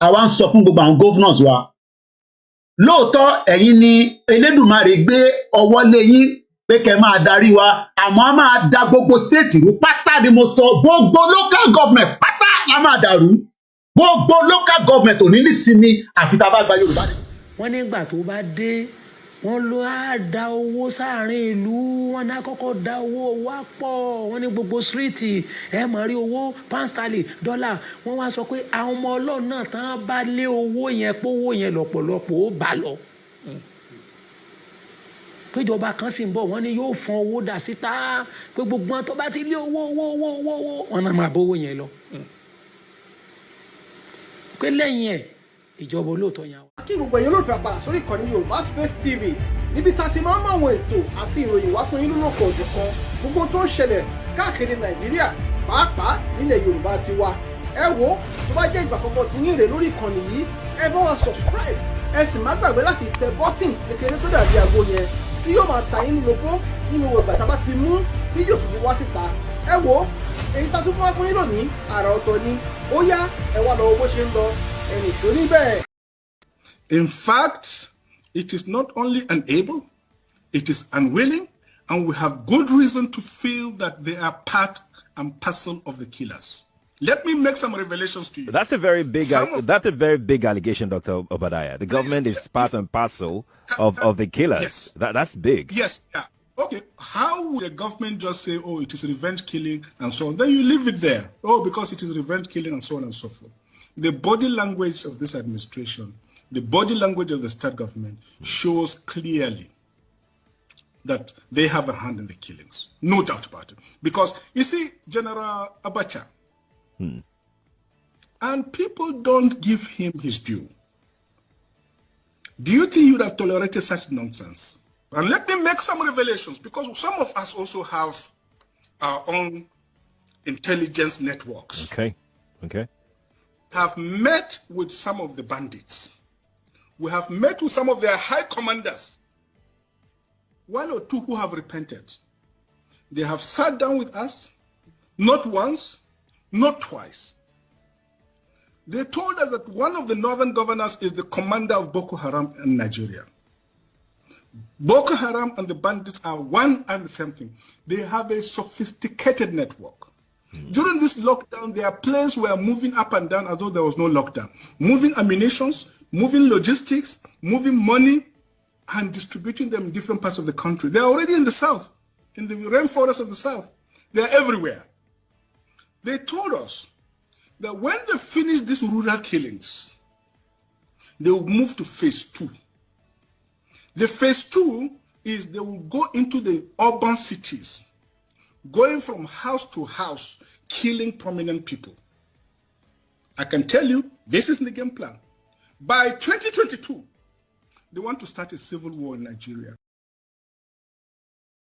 àwa ń sọ fún gbogbo àwọn governors wa lóòótọ́ ẹ̀yin ni Elédùmarè gbé ọwọ́ lé yín pé kẹ́ máa darí wa àmọ́ a máa da gbogbo state rú pátá ni mo sọ gbogbo local government pátá la máa dàrú gbogbo local government ò ní nísinmi àfi tá a bá gba Yorùbá. wọ́n nígbà tó bá dé wọ́n ló á da owó sáàrin ìlú wọ́n náà kọ́kọ́ da owó wá pọ̀ wọ́n ní gbogbo síríìtì ẹ máa rí owó pound sterling dọ́là wọ́n wá sọ pé àwọn ọmọ Ọlọ́run náà tán bá lé owó yẹn pówó yẹn lọ́pọ̀lọpọ̀ ó bá lọ péjọba kan sì ń bọ̀ wọ́n ní yóò fọ́n owó dà síta pé gbogbo wọn tó bá ti lé owó wọn náà máa bówó yẹn lọ pé lẹ́yìn ẹ̀ ìjọba olóòótọ́ yẹn. kí gbogbo ẹ̀yin olóòfẹ́ àpàdà sórí ìkànnì Yorùbá Space TV níbi tá a ti máa ń mọ àwọn ètò àti ìròyìn wá fún yín lórúkọ ọ̀jọ̀kan gbogbo tó ń ṣẹlẹ̀ káàkiri Nàìjíríà pàápàá nílẹ̀ Yorùbá ti wa. ẹ wo tó bá jẹ́ ìgbà àkọ́kọ́ tí yín rè lórí ìkànnì yìí ẹ bá wa subscribe ẹ sì má gbàgbé láti tẹ bọ́tìn kékeré tó dàbí àgbo yẹn tí yóò máa ta yín lóko nínú ìgbà tá a bá ti mú fídíò tuntun wá síta. ẹ wo èyí tá a tún fún wa fún yín lónìí àrà ọ̀tọ̀ ni ó yá ẹ wá lọ bó ṣe ń lọ ẹnì tó níbẹ̀. In fact, it is not only unable, it is unwilling, and we have good reason to feel that they are part and parcel of the killers. Let me make some revelations to you. That's a very big allegation, Dr. Obadiah. The government is part and parcel of the killers. Yes. That's big. Yes. Yeah. Okay. How would the government just say, oh, it is revenge killing and so on? Then you leave it there. Oh, because it is revenge killing and so on and so forth. The body language of this administration, the body language of the state government shows clearly that they have a hand in the killings. No doubt about it. Because, you see, General Abacha, and people don't give him his due. Do you think you would have tolerated such nonsense? And let me make some revelations, because some of us also have our own intelligence networks. Okay. Have met with some of the bandits. We have met with some of their high commanders. One or two who have repented. They have sat down with us, not once, not twice. They told us that one of the northern governors is the commander of Boko Haram in Nigeria. Boko Haram and the bandits are one and the same thing. They have a sophisticated network. During this lockdown, their planes were moving up and down as though there was no lockdown. Moving ammunitions, moving logistics, moving money, and distributing them in different parts of the country. They're already in the south, in the rainforest of the south. They're everywhere. They told us that when they finish these rural killings, they will move to phase 2. The phase 2 is they will go into the urban cities, going from house to house, killing prominent people. I can tell you, this is the game plan. By 2022, they want to start a civil war in Nigeria.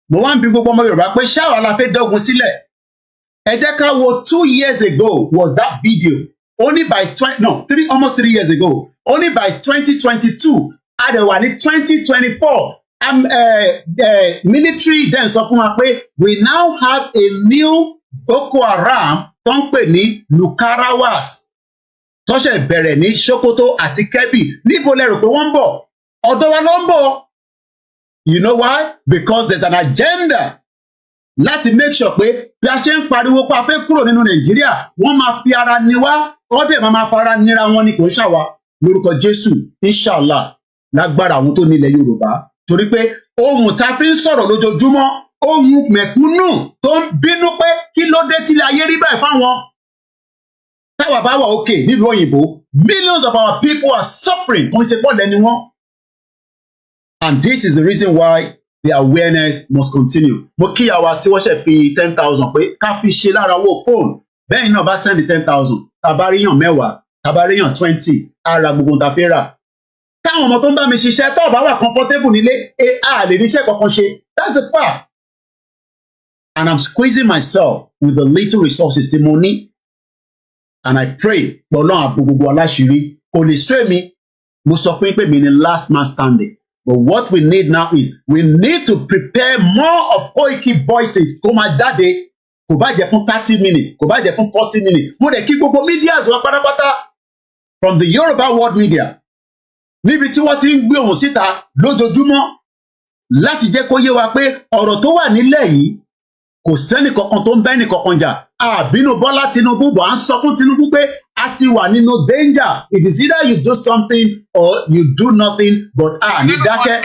Mo wá ń bi gbogbo ọmọ Yorùbá pé ṣáà la fẹ́ dọ́gun sílẹ̀. Ẹ jẹ́ ká wo 2 years ago was that video. Only by almost 3 years ago. Only by 2022, a dẹ̀ wà ní 2024. Military then sọ fún wa pé we now have a new Boko Haram tó ń pè ní Lukarawas tó ṣe bẹ̀rẹ̀ ní Sokoto àti Kebbi. Níbo lẹ rò pé wọ́n ń bọ̀? Ọ̀dọ̀ wa ló ń bọ̀. You know why? Because there's an agenda láti make sure pé bí a ṣe ń pariwo pa fẹ́ kúrò nínú Nàìjíríà wọ́n máa fi ara ni wá ọdẹ máa fara nira wọn ni kò ń ṣàwà lórúkọ Jésù inshallah lágbára àwọn tó nílẹ̀ Yorùbá torí pé ohun tá fi ń sọ̀rọ̀ lójoojúmọ́ ohun mẹ̀kúnnù tó ń bínú pé kí ló dé tí ayé rí báyìí fáwọn táwa bá wà òkè nílùú òyìnbó millions of our people are suffering kò ń ṣe pọ̀ lẹ́ni wọn. And this is the reason why the awareness must continue. Mo kí àwa tí wọ́n ṣe fi 10,000 pé ká fi ṣe lára owó fóònù bẹ́ẹ̀ náà bá send 10,000 tabaríyàn 10 tabaríyàn 20 ara gbogbo ta fẹ́ rà. Táwọn ọmọ tó ń bá mi ṣiṣẹ́ tó bá wà comfortable nílé a lè ríṣẹ́ kankan ṣe. That's a fact. And I'm squeezing myself with the little resources tí mo ní. And I pray Ọlọ́run àbò gbogbo aláṣìírí kò lè sọ èmi mo sọ fún yín pé mi ni last man standing. But what we need now is we need to prepare more of Koiki voices kó máa jáde kò bá jẹ́ fún 30 minutes kò bá jẹ́ fún 40 minutes mo dẹ̀ kí gbogbo medias wa pátápátá from the Yoruba world media níbi tí wọ́n ti ń gbé ohùn síta lójoojúmọ́ láti jẹ́ kó yé wa pé ọ̀rọ̀ tó wà nílẹ̀ yìí kò sẹ́nì kankan tó ń bẹ́nì kankan jà àbínú Bọ́lá Tinubu bọ̀ à ń sọ fún Tinubu pé a ti wà nínú danger. It is either you do something or you do nothing, but ní dákẹ́.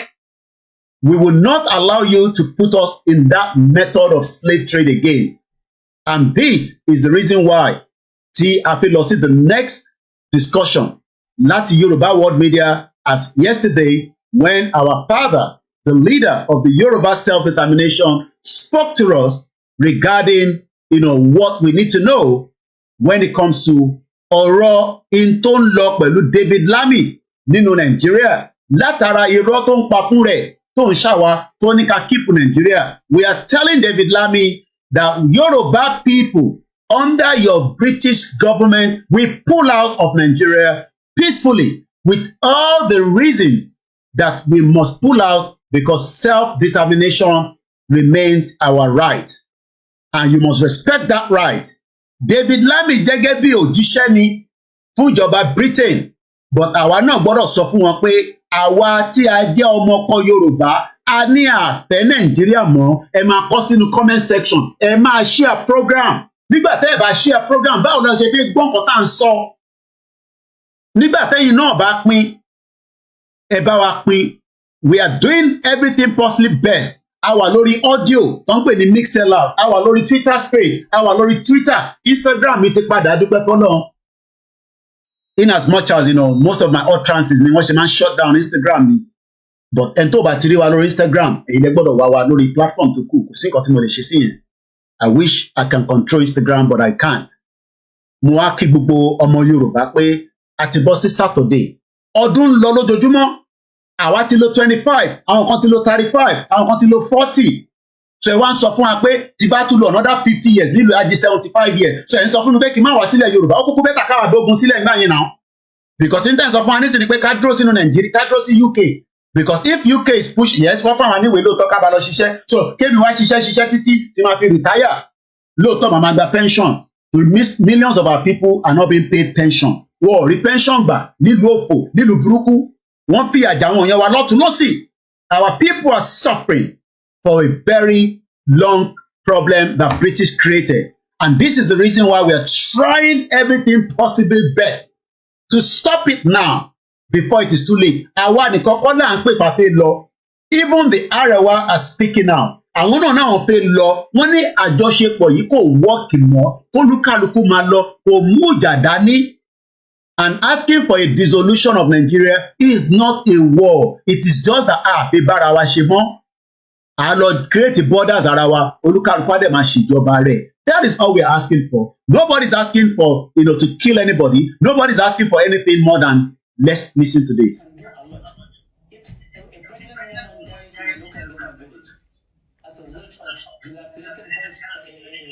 We will not allow you to put us in that method of slave trade again. And this is the reason why tí a fi lọ sí the next discussion láti Yoruba world media as yesterday when our father, the leader of the Yoruba self-determination, spoke to us regarding, what we need to know when it comes to ọ̀rọ̀ in tó ń lọ pẹ̀lú David Lammy nínú Nàìjíríà látara irọ́ tó ń pa fún rẹ̀ tó ń ṣàwá tó ní ká keep Nàìjíríà. We are telling David Lammy that Yoruba people under your British government will pull out of Nigeria peacefully with all the reasons that we must pull out because self-determination remains our right. And you must respect that right. David Lammy gẹ́gẹ́ bí òjíṣẹ́ ni fún ìjọba Britain, but àwa náà gbọ́dọ̀ sọ fún wọn pé àwa tí a jẹ́ ọmọ ọkọ Yorùbá a ní àfẹ́ Nàìjíríà mọ́. Ẹ máa kọ sínú comment section, ẹ máa share program. Nígbà tẹ́ ẹ bá share program, báwo la ṣe fi gbọ́ nǹkan tá à ń sọ? Nígbà tẹ́yìn náà bá pín, ẹ bá wa pín. We are doing everything possibly best. A wà lórí audio tó ń pè ní Mixlr, a wà lórí Twitter space, a wà lórí Twitter, Instagram mi ti padà dúpẹ́ fọ́lọ́run. In as much as most of my utterances ni wọ́n ṣe máa ń shut down Instagram mi, but ẹni tó bá ti rí wa lórí Instagram èyí lẹ gbọ́dọ̀ wá wa lórí platform tó kù, kò sí nǹkan tí mo lè ṣe sí yẹn. I wish I can control Instagram but I can't. Mo wá kí gbogbo ọmọ Yorùbá pé a ti bọ́ sí Saturday. Ọdún ń lọ lójoojúmọ́. Àwa ti lo 25, àwọn kan ti lo 35, àwọn kan ti lo 40. So ẹ wá ń sọ fún wa pé tí bá tún lo another 50 years nílùú ajé 75 years. So ẹ ń sọ fún mi pé kí n má wá sílẹ̀ Yorùbá. Ó kúkú bẹ́tà káwá dógun sílẹ̀ nígbà yẹn náà. Because in terms of one nísìnyí pé ká dúró sínú Nàìjíríà, ká dúró sí UK. Because if UK is pushing, yes, wọ́n fún àwọn níwèé lóòótọ́ ká bá lọ ṣiṣẹ́. So kémi wá ṣiṣẹ́ títí tí máa fi retire. Lóòótọ́ màmá gba pension. Millions of our people are not being paid pension. Wọ́n ò rí pension gbà nílùú òfò, nílùú burúkú. Wọ́n fi àjà wọn yẹn wá lọ́tún lọ́sì. Our people are suffering for a very long problem that British created. And this is the reason why we are trying everything possible best to stop it now before it is too late. Àwa nìkan kọ́ náà ń pè pàtẹ́ lọ. Even the Arewa are speaking out. Àwọn náà wọ́n fẹ́ lọ. Wọ́n ní àjọṣepọ̀ yìí kò wọ́ọ̀kì mọ́. Kólúkálukú máa lọ. Kò mú ìjà dání. And asking for a dissolution of Nigeria is not a war. It is just that bí bára wa ṣe mọ́. À lọ create borders ara wa. Olúkálukú á dẹ̀ máa ṣèjọba rẹ̀. That is all we are asking for. Nobody is asking for, to kill anybody. Nobody is asking for anything more than let's listen to this.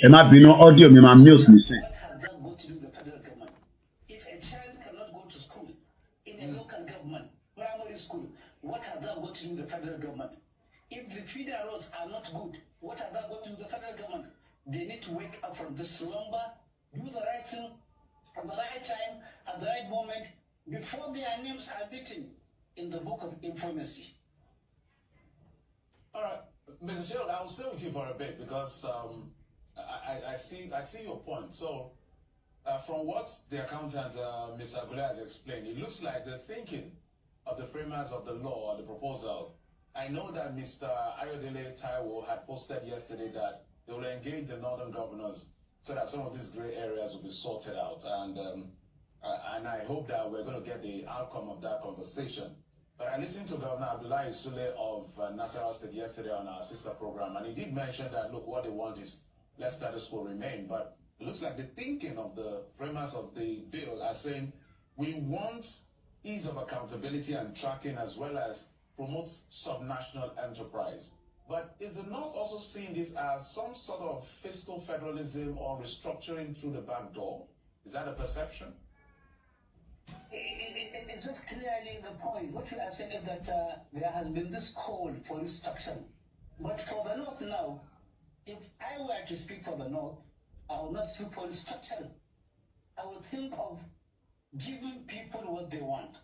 Ẹ má bínú audio mi máa mute nísìn. What has that got to do with the federal government? If the feeder roads are not good, what has that got to do with the federal government? They need to wake up from this slumber, do the right thing at the right time, at the right moment, before their names are written in the book of infamy. All right, Mr. Shield, I will stay with you for a bit because I see your point. So, from what the accountant, Mr. Agule, has explained, it looks like the thinking of the framers of the law or the proposal. I know that Mr. Ayodele Taiwo had posted yesterday that they will engage the northern governors so that some of these gray areas will be sorted out. And I hope that we're going to get the outcome of that conversation. But I listened to Governor Abdullahi Sule of Nasarawa State yesterday on our sister program, and he did mention that, look, what they want is let status quo remain. But it looks like the thinking of the framers of the bill are saying we want ease of accountability and tracking as well as promote subnational enterprise. But is the North also seeing this as some sort of fiscal federalism or restructuring through the back door? Is that a perception? It's just clearly the point. What you are saying is that there has been this call for restructuring. But for the North now, if I were to speak for the North, I would not speak for restructuring. I would think of giving people what they want.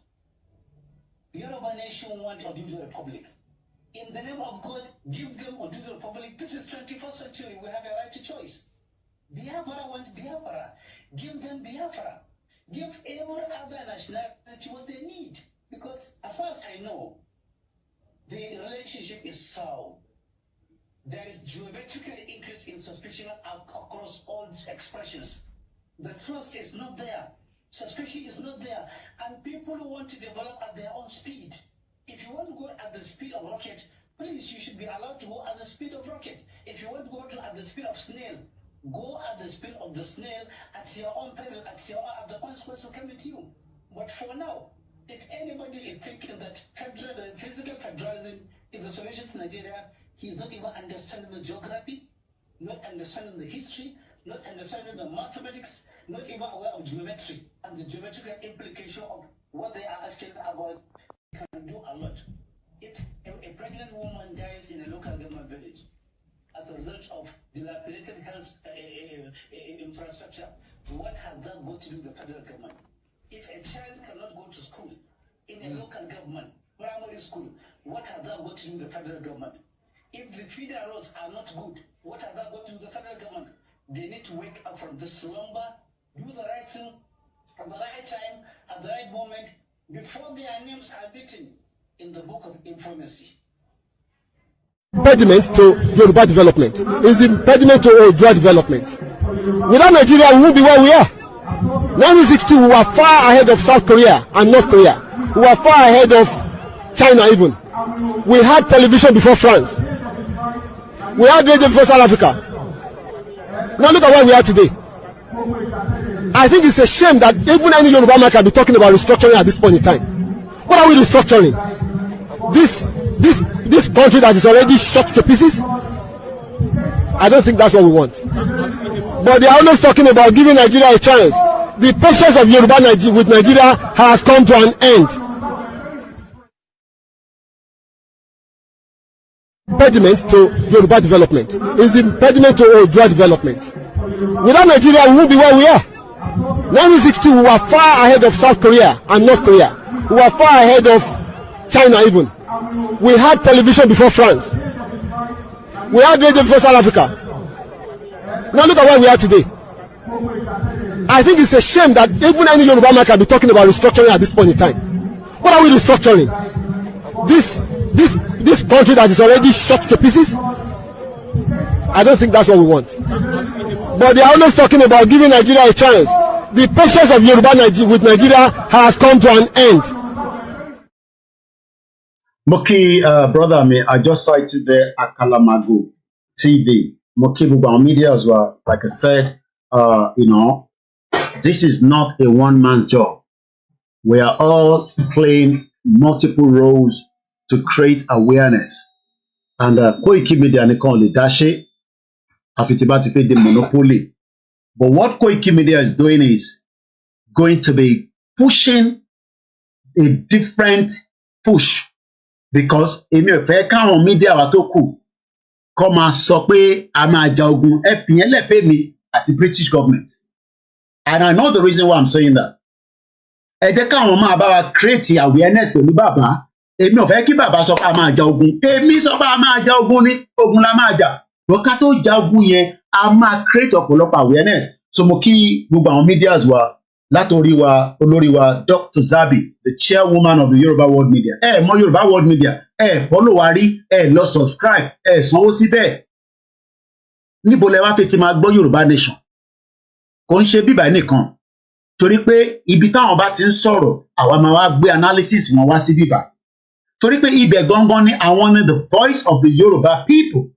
Yoruba nation wants Oduduwa Republic. In the name of God, give them Oduduwa Republic. This is 21st century. We have a right to choice. Biafra wants Biafra. Give them Biafra. Give every other nationality what they need. Because as far as I know, the relationship is sound. There is geometrical increase in suspicion across all expressions. The trust is not there. Suspicion is not there. And people want to develop at their own speed. If you want to go at the speed of rocket, please, you should be allowed to go at the speed of rocket. If you want to go at the speed of snail, go at the speed of the snail at your own peril, at the consequences coming to you. But for now, if anybody is thinking that physical federalism is the solution to Nigeria, he is not even understanding the geography, not understanding the history, not understanding the mathematics, not even aware of geometry and the geometrical implication of what they are asking about. Can do a lot. If a pregnant woman dies in a local government village as a result of dilapidated health infrastructure, what has that got to do with the federal government? If a child cannot go to school in a local government, primary school, what has that got to do with the federal government? If the feeder roads are not good, what has that got to do with the federal government? They need to wake up from this slumber, do the right thing at the right time, at the right moment, before their names are written in the book of infamy. Impediment to Yoruba development is the impediment to Oduduwa development. Without Nigeria, we won't be where we are. 1962, we were far ahead of South Korea and North Korea. We were far ahead of China even. We had television before France. We had radio before South Africa. Now look at where we are today. I think it's a shame that even any Yoruba man can be talking about restructuring at this point in time. What are we restructuring? This country that is already shot to pieces? I don't think that's what we want. But they are always talking about giving Nigeria a chance. The patience of Yoruba with Nigeria has come to an end. Impediment to Yoruba development is the impediment to Oduduwa development. Without Nigeria, we won't be where we are. 1962, we were far ahead of South Korea and North Korea. We were far ahead of China even. We had television before France. We had radio before South Africa. Now look at where we are today. I think it's a shame that even any Yoruba man can be talking about restructuring at this point in time. What are we restructuring? This country that is already shot to pieces? I don't think that's what we want. But they are always talking about giving Nigeria a chance. The patience of Yoruba with Nigeria has come to an end. Moki, brother, I just cited the Akalamago TV. Moki Bubba media as well. Like I said, this is not a one-man job. We are all playing multiple roles to create awareness. And Koiki Media nìkan lè dá ṣe àfi tí bá ti pé the monopoly. But what Koiki Media is doing is going to be pushing a different push. Because èmi ò fẹ́ káwọn media wa tó kù kó máa sọ pé a máa ja ogun ẹ fi yẹn lẹ́fẹ̀ẹ́ mi àti British government. And I know the reason why I'm saying that. Ẹ jẹ́ káwọn máa bá wa create awareness pẹ̀lú bàbá. Èmi ò fẹ́ kí bàbá sọ pé a máa ja ogun. Èmi sọ pé a máa ja ogun ní ogun la máa jà. Bó ká tó ja ogun yẹn, a máa create ọ̀pọ̀lọpọ̀ awareness. So mo kí gbogbo àwọn medias wa látorí wa olórí wa Dr. Zabi, the chairwoman of the Yoruba World Media. Mọ Yoruba World Media, follow wa rí, lọ subscribe, sanwó síbẹ̀. Níbo lẹ wá fi ti máa gbọ́ Yoruba Nation? Kò ń ṣe bíbá nìkan. Torí pé ibi táwọn bá ti ń sọ̀rọ̀, àwa máa wá gbé analysis wọn wá sí bíbá. Torí pé ibẹ̀ gangan ni àwọn ni the voice of the Yoruba people.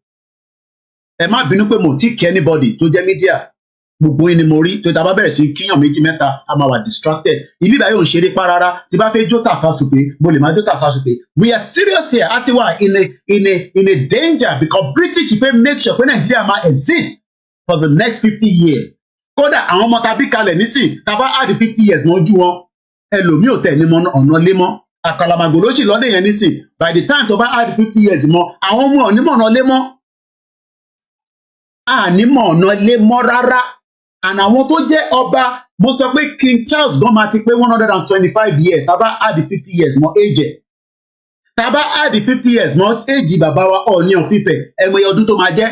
Ẹ má bínú pé mo ti kí anybody tó jẹ́ media. Gbogbo yín ni mo rí tó tá bá bẹ̀rẹ̀ sí kíyàn méjì mẹ́ta a máa wà distracted. Ibi báyìí ò ń ṣeré pa rárá. Tí bá fẹ́ jó tàfà sùpé, mo lè máa jó tàfà sùpé. We are serious here. Àti wà in a danger because British fẹ́ make sure pé Nigeria máa exist for the next 50 years. Kódà àwọn ọmọ tàbí kalẹ̀ nísìn tá bá add 50 years mọ́jú wọn. Ẹlòmíì ò tẹ̀ ní mọ́ ọ̀nà lé mọ́. Àkàlàmàgbò ló sì lọ́dẹ̀ yẹn nísìn. By the time tó bá add 50 years mọ́, àwọn ọmọ onímọ̀ ọ̀nà lé mọ́. Ànímọ̀ ọ̀nà lé mọ́ rárá. And àwọn tó jẹ́ ọba mo sọ pé King Charles gan máa ti pé 125 years tá a bá add 50 years mọ́ age ẹ̀ tá a bá add 50 years mọ́ age bàbá wa Ọọ̀ni of Ifẹ̀ ẹ mọ iye ọdún tó máa jẹ́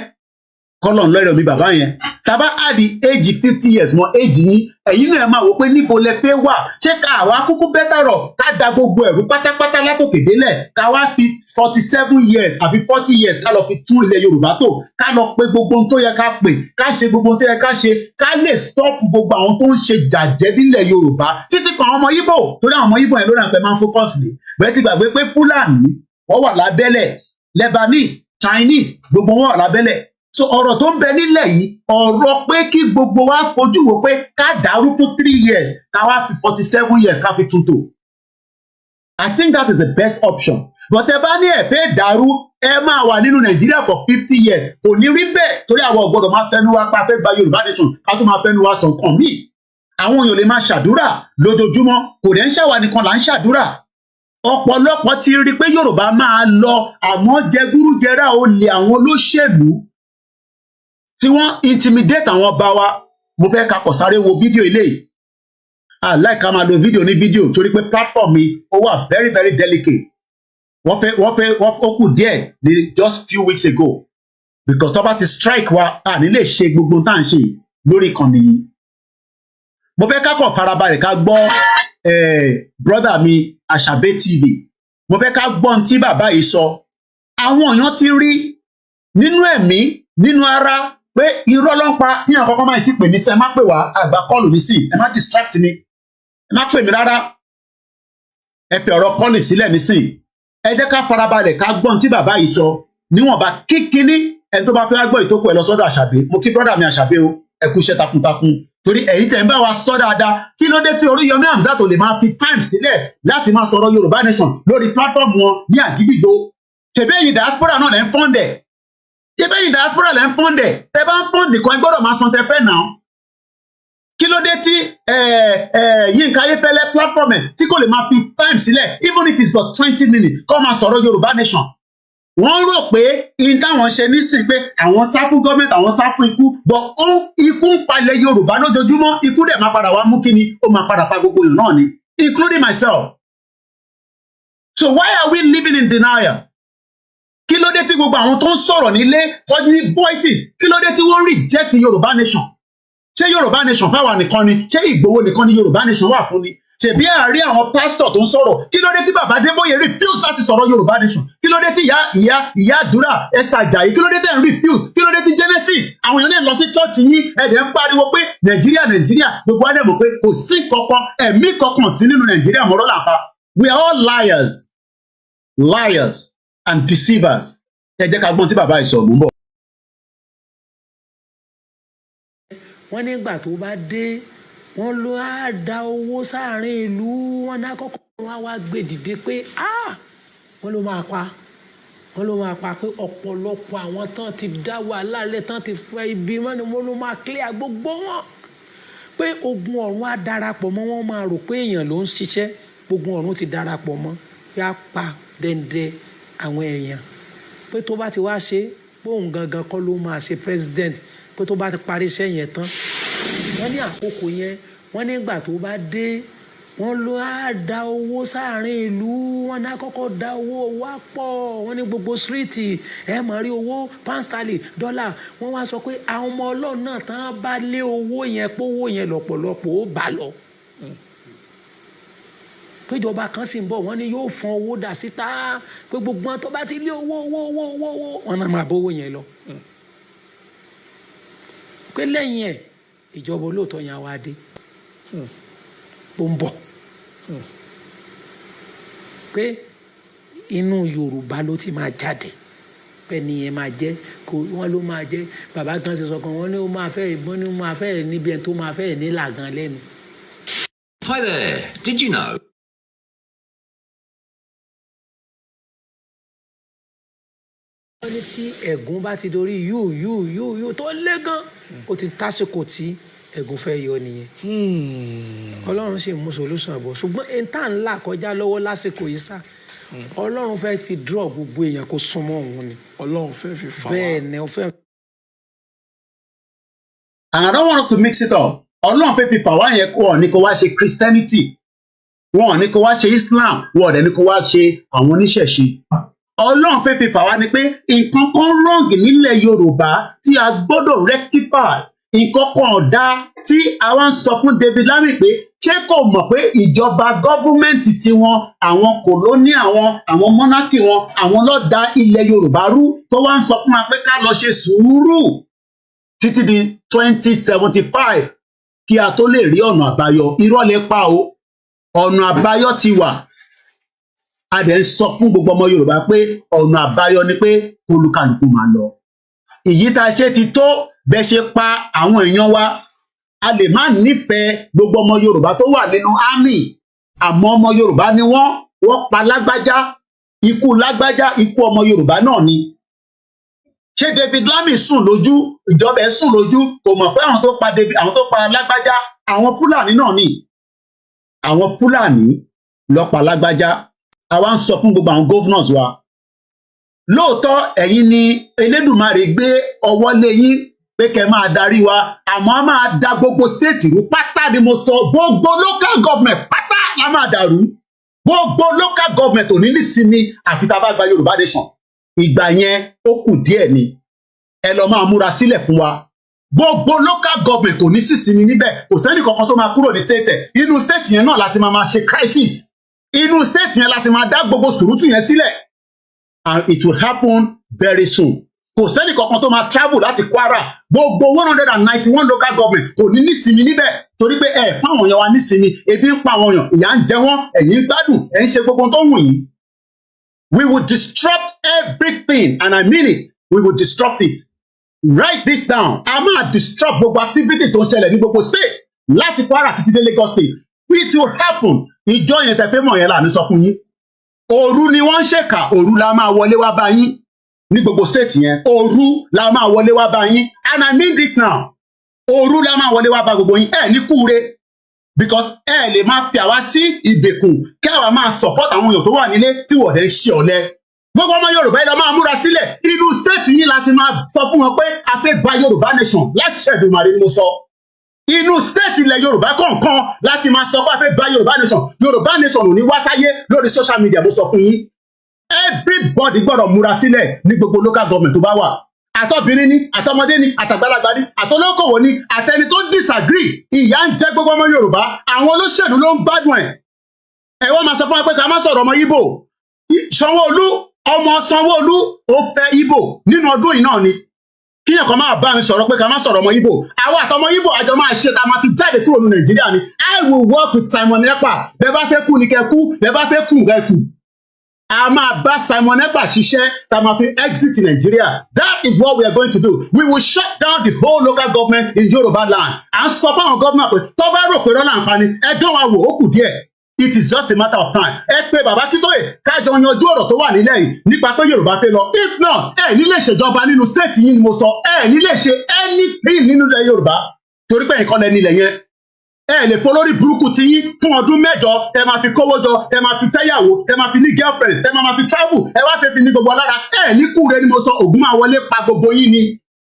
kọ́lọ̀ ńlọ́rẹ̀ mi bàbá yẹn tá a bá add age 50 years mọ́ age yín ẹ̀yin náà máa wò pé níbo lẹ fẹ́ wà ṣé ká wá kúkú bẹ́tà rọ̀ ká da gbogbo ẹ̀rú pátápátá látòkè délẹ̀ ká wá fi 47 years àbí 40 years ká lọ fi tún ilẹ̀ Yorùbá tò ká lọ pé gbogbo ohun tó yẹ ká pè ká ṣe gbogbo ohun tó yẹ ká ṣe ká lè stop gbogbo àwọn tó ń ṣe jàjẹ́ nílẹ̀ Yorùbá títí kan àwọn ọmọ Ìgbò torí àwọn ọmọ Ìgbò yẹn ló rà pé máa ń focus ní bẹ́ẹ̀ ti gbàgbé pé Fúlàní wọ́n wà lábẹ́lẹ̀ Lebanese Chinese gbogbo wọn wà lábẹ́lẹ̀ so ọ̀rọ̀ tó ń bẹ nílẹ̀ yìí ọ̀rọ̀ pé kí gbogbo wa fojú wo pé ká dàrú fún 3 years ká wá fi 47 years ká fi tún tò I think that is the best option but ẹ bá ní ẹ fẹ́ dàrú ẹ máa wà nínú Nàìjíríà for 50 years kò ní rí bẹ́ẹ̀ torí àwọn ọ̀gbọ́dọ̀ máa fẹnu wa pa fẹ́ gba Yorùbá nation ká tún máa fẹnu wa sọ nǹkan míì àwọn èèyàn lè máa ṣàdúrà lójoojúmọ́ kò dẹ̀ ń ṣàwà nìkan là ń ṣàdúrà ọ̀pọ̀lọpọ̀ ti rí pé Yorùbá máa lọ àmọ́ jẹgúrújẹrá olè àwọn olóṣèlú tí wọ́n intimidate àwọn ọba wa mo fẹ́ ká kọ̀ sáré wo fídíò eléyìí ká máa lo fídíò ní fídíò torí pé platform mi ó wà very very delicate wọ́n ó kù díẹ̀ ní just few weeks ago because tó bá ti strike wa a ní lè ṣe gbogbo tá à ń ṣe lórí ìkànnì yìí mo fẹ́ ká kọ̀ farabalẹ̀ ká gbọ́ brother mi Àṣàbẹ TV mo fẹ́ ká gbọ́ ohun tí bàbá yìí sọ àwọn èèyàn ti rí nínú ẹ̀mí nínú ara pé irọ́ ló ń pa ní àkọ́kọ́ máa ti pè mí sẹ́ ẹ má pè wá àgbà kọ́ọ̀lù mi sí ẹ má distract mi ẹ má pè mí rárá ẹ fi ọ̀rọ̀ kọ́ọ̀lù sílẹ̀ nísìn ẹ jẹ́ ká farabalẹ̀ ká gbọ́n tí bàbá yìí sọ níwọ̀nba kíkíní ẹni tó bá fẹ́ gbọ́ ìtókù ẹ lọ sọ́dọ̀ Àṣàbẹ mo kí brọ́dà mi Àṣàbẹ o ẹ kú iṣẹ́ takuntakun torí ẹ̀yin tẹ̀ ń bá wa sọ dáadáa kí ló dé tí Oríyọmí Hamzat ò lè máa fi time sílẹ̀ láti máa sọ̀rọ̀ Yorùbá nation lórí platform wọn ní Àgídìgbò ṣèbí ẹ̀yin diaspora náà lẹ́ ń fọ́ndẹ̀ ṣé bẹ́ẹ̀ ni diaspora lẹ́ ń fọ́ndẹ̀ tẹ bá ń fọ́ndì kan gbọ́dọ̀ máa san tẹ fẹ́ náà kí ló dé tí Yínká Ayéfẹ́lẹ́ platform ẹ̀ tí kò lè máa fi time sílẹ̀ even if it's for 20 minutes kó máa sọ̀rọ̀ Yorùbá nation wọ́n rò pé in táwọn ṣe nísìn pé àwọn sá fún gọ́ọ̀mẹ̀ntì àwọn sá fún ikú but ikú ń palẹ̀ Yorùbá lójoojúmọ́ ikú dẹ̀ máa padà wá mú kíni ó máa padà pa gbogbo èèyàn náà ni including myself so why are we living in denial? Kí ló dé tí gbogbo àwọn tó ń sọ̀rọ̀ nílé wọ́n ní voices kí ló dé tí wọ́n reject Yorùbá nation ṣé Yorùbá nation fáwa nìkan ni ṣé Ìgbòho nìkan ni Yorùbá nation wà fún ni ṣèbí àárín àwọn pásítọ̀ tó ń sọ̀rọ̀ kí ló dé tí bàbá Adébóyè refuse láti sọ̀rọ̀ Yorùbá nation kí ló dé tí ìyá àdúrà Esther Ajayi kí ló dé tẹ̀ ń refuse kí ló dé tí Genesis àwọn èèyàn náà lọ sí church yín ẹ̀dẹ̀ ń pariwo pé Nàìjíríà gbogbo adé mọ̀ pé kò sí kankan ẹ̀mí kankan sí nínú Nàìjíríà mọ̀rọ̀ làpá we are all liars and deceivers. Ẹ jẹ́ ká gbọ́n tí bàbá ìsọ̀ mú bọ̀. wọ́n nígbà tó bá dé wọ́n ló á da owó sáàrin ìlú wọn náà kọ́kọ́ wọn wá gbé dìde pé wọ́n ló máa pa pé ọ̀pọ̀lọpọ̀ àwọn tán ti dá wàhálà lẹ̀ tán ti fẹ́ ibi wọ́n ló máa clear gbogbo wọn pé ogun ọ̀run á darapọ̀ mọ́ wọn máa rò pé èèyàn ló ń ṣiṣẹ́ ogun ọ̀run ti darapọ̀ mọ́ yá pa dẹ́ndẹ́ àwọn èèyàn pé tó bá ti wá ṣe bóun gangan kọ́ ló máa ṣe president pé tó bá ti parí iṣẹ́ yẹn tán wọ́n ní àkókò yẹn wọ́n nígbà tó bá dé wọ́n ló á da owó sáàrin ìlú wọ́n náà kọ́kọ́ da owó wá pọ̀ wọ́n ní gbogbo síríìtì ẹ máa rí owó pound sterling dọ́là wọ́n wá sọ pé àwọn ọmọ ọlọ́run náà tán bá lé owó yẹn pé owó yẹn lọ́pọ̀lọpọ̀ ó bá lọ péjọba kan sì ń bọ̀ wọ́n ní yóò fọn owó dà síta pé gbogbo wọn tó bá ti lé owó wọn náà máa bówó yẹn lọ pé lẹ́yìn ẹ̀ ìjọba olóòótọ́ yẹn wá dé ó ń bọ̀ pé inú Yorùbá ló ti máa jáde pé nìyẹn máa jẹ́ kó wọ́n ló máa jẹ́ bàbá kan ti sọ kan wọ́n ní ó máa fẹ́ ìbọn ní ó máa fẹ́ níbi ẹ̀ tó máa fẹ́ ní làgàn lẹ́nu. Hi there, did you know? wọ́n ní tí ẹ̀gún bá ti dorí yóò tó lé gan ó ti tásìkò tí ẹ̀gún fẹ́ yọ nìyẹn. Ọlọ́run sì mú solution bọ̀ ṣùgbọ́n ẹni tá à ń là kọjá lọ́wọ́ lásìkò yìí sá Ọlọ́run fẹ́ fi draw gbogbo èèyàn kó súnmọ́ òun ni. Ọlọ́run fẹ́ fi fà wá. bẹ́ẹ̀ ni ó fẹ́. And I don't want us to mix it up. Ọlọ́run fẹ́ fi fà wá yẹn kó ní kó wá ṣe Christianity, wọn ní kó wá ṣe Islam, wọn dẹ̀ ní kó wá ṣe àwọn oníṣẹ̀ṣe. Ọlọ́run fẹ́ fi fà wá ni pé nǹkan kan wrong nílẹ̀ Yorùbá tí a gbọ́dọ̀ rectify, nǹkan kan ọ̀dà tí a wá ń sọ fún David Lammy pé ṣé kò mọ̀ pé ìjọba gọ́fúmẹ̀ntì tiwọn, àwọn kòlóní àwọn mọ́nákì wọn, àwọn ló dá ilẹ̀ Yorùbá rú, tó wá ń sọ fún wa pé ká lọ ṣe sùúrù títí di 2075 kí a tó lè rí ọ̀nà àbáyọ. Irọ́ lẹ pa o, ọ̀nà àbáyọ ti wà. A dẹ̀ ń sọ fún gbogbo ọmọ Yorùbá pé ọ̀nà àbáyọ ni pé kólúkàlùkù máa lọ. Èyí tá a ṣe ti tó, bẹ́ ṣe pa àwọn èèyàn wa. A lè má nífẹ̀ẹ́ gbogbo ọmọ Yorùbá tó wà nínú army, àmọ́ ọmọ Yorùbá ni wọ́n pa lágbájá, ikú ọmọ Yorùbá náà ni. Ṣé David Lammy sùn lójú, ìjọba ẹ̀ sùn lójú, kò mọ̀ pé àwọn tó pa lágbájá àwọn Fúlàní náà ni. Àwọn Fúlàní ló pa lágbájá. Àwa ń sọ fún gbogbo àwọn governors wa, lóòótọ́ ẹ̀yin ni Elédùmarè gbé ọwọ́ lé yín pé kẹ́ máa darí wa, àmọ́ a máa da gbogbo state rú pátá ni mo sọ, gbogbo local government pátá la máa dàrú, gbogbo local government ò ní nísinmi àfi tá a bá gba Yorùbá nation. Ìgbà yẹn ó kù díẹ̀ ni, ẹ lọ máa múra sílẹ̀ fún wa. Gbogbo local government kò ní sísinmi níbẹ̀, kò sẹ́ni kankan tó máa kúrò ní state ẹ̀. Inú state yẹn náà láti máa ṣe crisis, inú state yẹn láti máa dá gbogbo sùúrùtù yẹn sílẹ̀, and it will happen very soon. Kò sẹ́ni kankan tó máa travel láti Kwara, gbogbo 191 local government kò ní nísinmi níbẹ̀, torí pé ẹ fún àwọn èèyàn wa nísinmi, ebi ń pa àwọn èèyàn, ìyà ń jẹ wọ́n, ẹ̀yin ń gbádùn, ẹ̀ ń ṣe gbogbo tó wù yín. We will disrupt everything, and I mean it, we will disrupt it. Write this down. A máa disrupt gbogbo activities tó ń ṣẹlẹ̀ ní gbogbo state, láti Kwara títí dé Lagos state. It will happen. Ìjọ yẹn tẹ fẹ́ mọ̀ yẹn là ní sọ fún yín. Òru ni wọ́n ń ṣèkà, òru la máa wọlé wá bá yín ní gbogbo state yẹn, òru la máa wọlé wá bá yín, and I mean this now. Òru la máa wọlé wá bá gbogbo yín, ẹ ní kúure, because ẹ lè máa fi àwa sí ìgbèkùn kí àwa máa support àwọn èèyàn tó wà nílé tí wọ́n dẹ̀ ń ṣe ọ̀lẹ. Gbogbo ọmọ Yorùbá ẹ lọ máa múra sílẹ̀, inú state yín láti máa sọ fún wọn pé a fẹ́ gba Yorùbá nation láti ṣẹ̀dùmarè ni mo sọ. Inú state ilẹ̀ Yorùbá kọ̀ọ̀kan láti máa sọ pé a fẹ́ gba Yorùbá nation ò ní wá sáyé lórí social media, mo sọ fún yín. Everybody gbọ́dọ̀ múra sílẹ̀ ní gbogbo local government tó bá wà. Àtọ́bìnrin ni, àtọmọdé ni, àtàgbàlagbà ni, àtolókòwò ni, àtẹni tó disagree. Ìyà ń jẹ gbogbo ọmọ Yorùbá, àwọn olóṣèlú ló ń gbádùn ẹ̀. Ẹ wọ́n máa sọ fún wa pé ká má sọ̀rọ̀ ọmọ Ìgbò. Sanwó-Olú, ọmọ Sanwó-Olú ó fẹ́ Ìgbò nínú ọdún yìí náà ni. Kíyàn kan máa bá mi sọ̀rọ̀ pé ká má sọ̀rọ̀ ọmọ Ìgbò. Àwọn àtọmọ Ìgbò àjọ máa ṣe tá a máa fi jáde kúrò ní Nàìjíríà ni. I will work with Simon Ekpa. Bẹ́ẹ̀ bá fẹ́ kú ni kẹ́ kú, bẹ́ẹ̀ bá fẹ́ kú kẹ́ kú. A máa bá Simon Ekpa ṣiṣẹ́ tá a máa fi exit Nigeria. That is what we are going to do. We will shut down the whole local government in Yoruba land. À ń sọ fáwọn gómìnà pé tó bá rò pé rọ́lá ń pa ni, ẹ dán wa wò ó kù díẹ̀. It is just a matter of time. Ẹ pé bàbá Kítóyè kájọ yanjú ọ̀rọ̀ tó wà nílẹ̀ yìí nípa pé Yorùbá fẹ́ lọ. If not, ẹ ní lè ṣèjọba nínú state yìí ni mo sọ. Ẹ ní lè ṣe anything nínú ilẹ̀ Yorùbá torí pé nǹkan lẹ́ni ilẹ̀ yẹn. Ẹ lè polórí burúkú ti yín fún ọdún mẹ́jọ, ẹ máa fi kówó jọ, ẹ máa fi fẹ́yàwó, ẹ máa fi ní girlfriend, ẹ máa fi travel, ẹ wá fẹ́ fi ní gbogbo alára. Ẹ ní kúre ni mo sọ, Ògún máa wọlé pa gbogbo yín ni.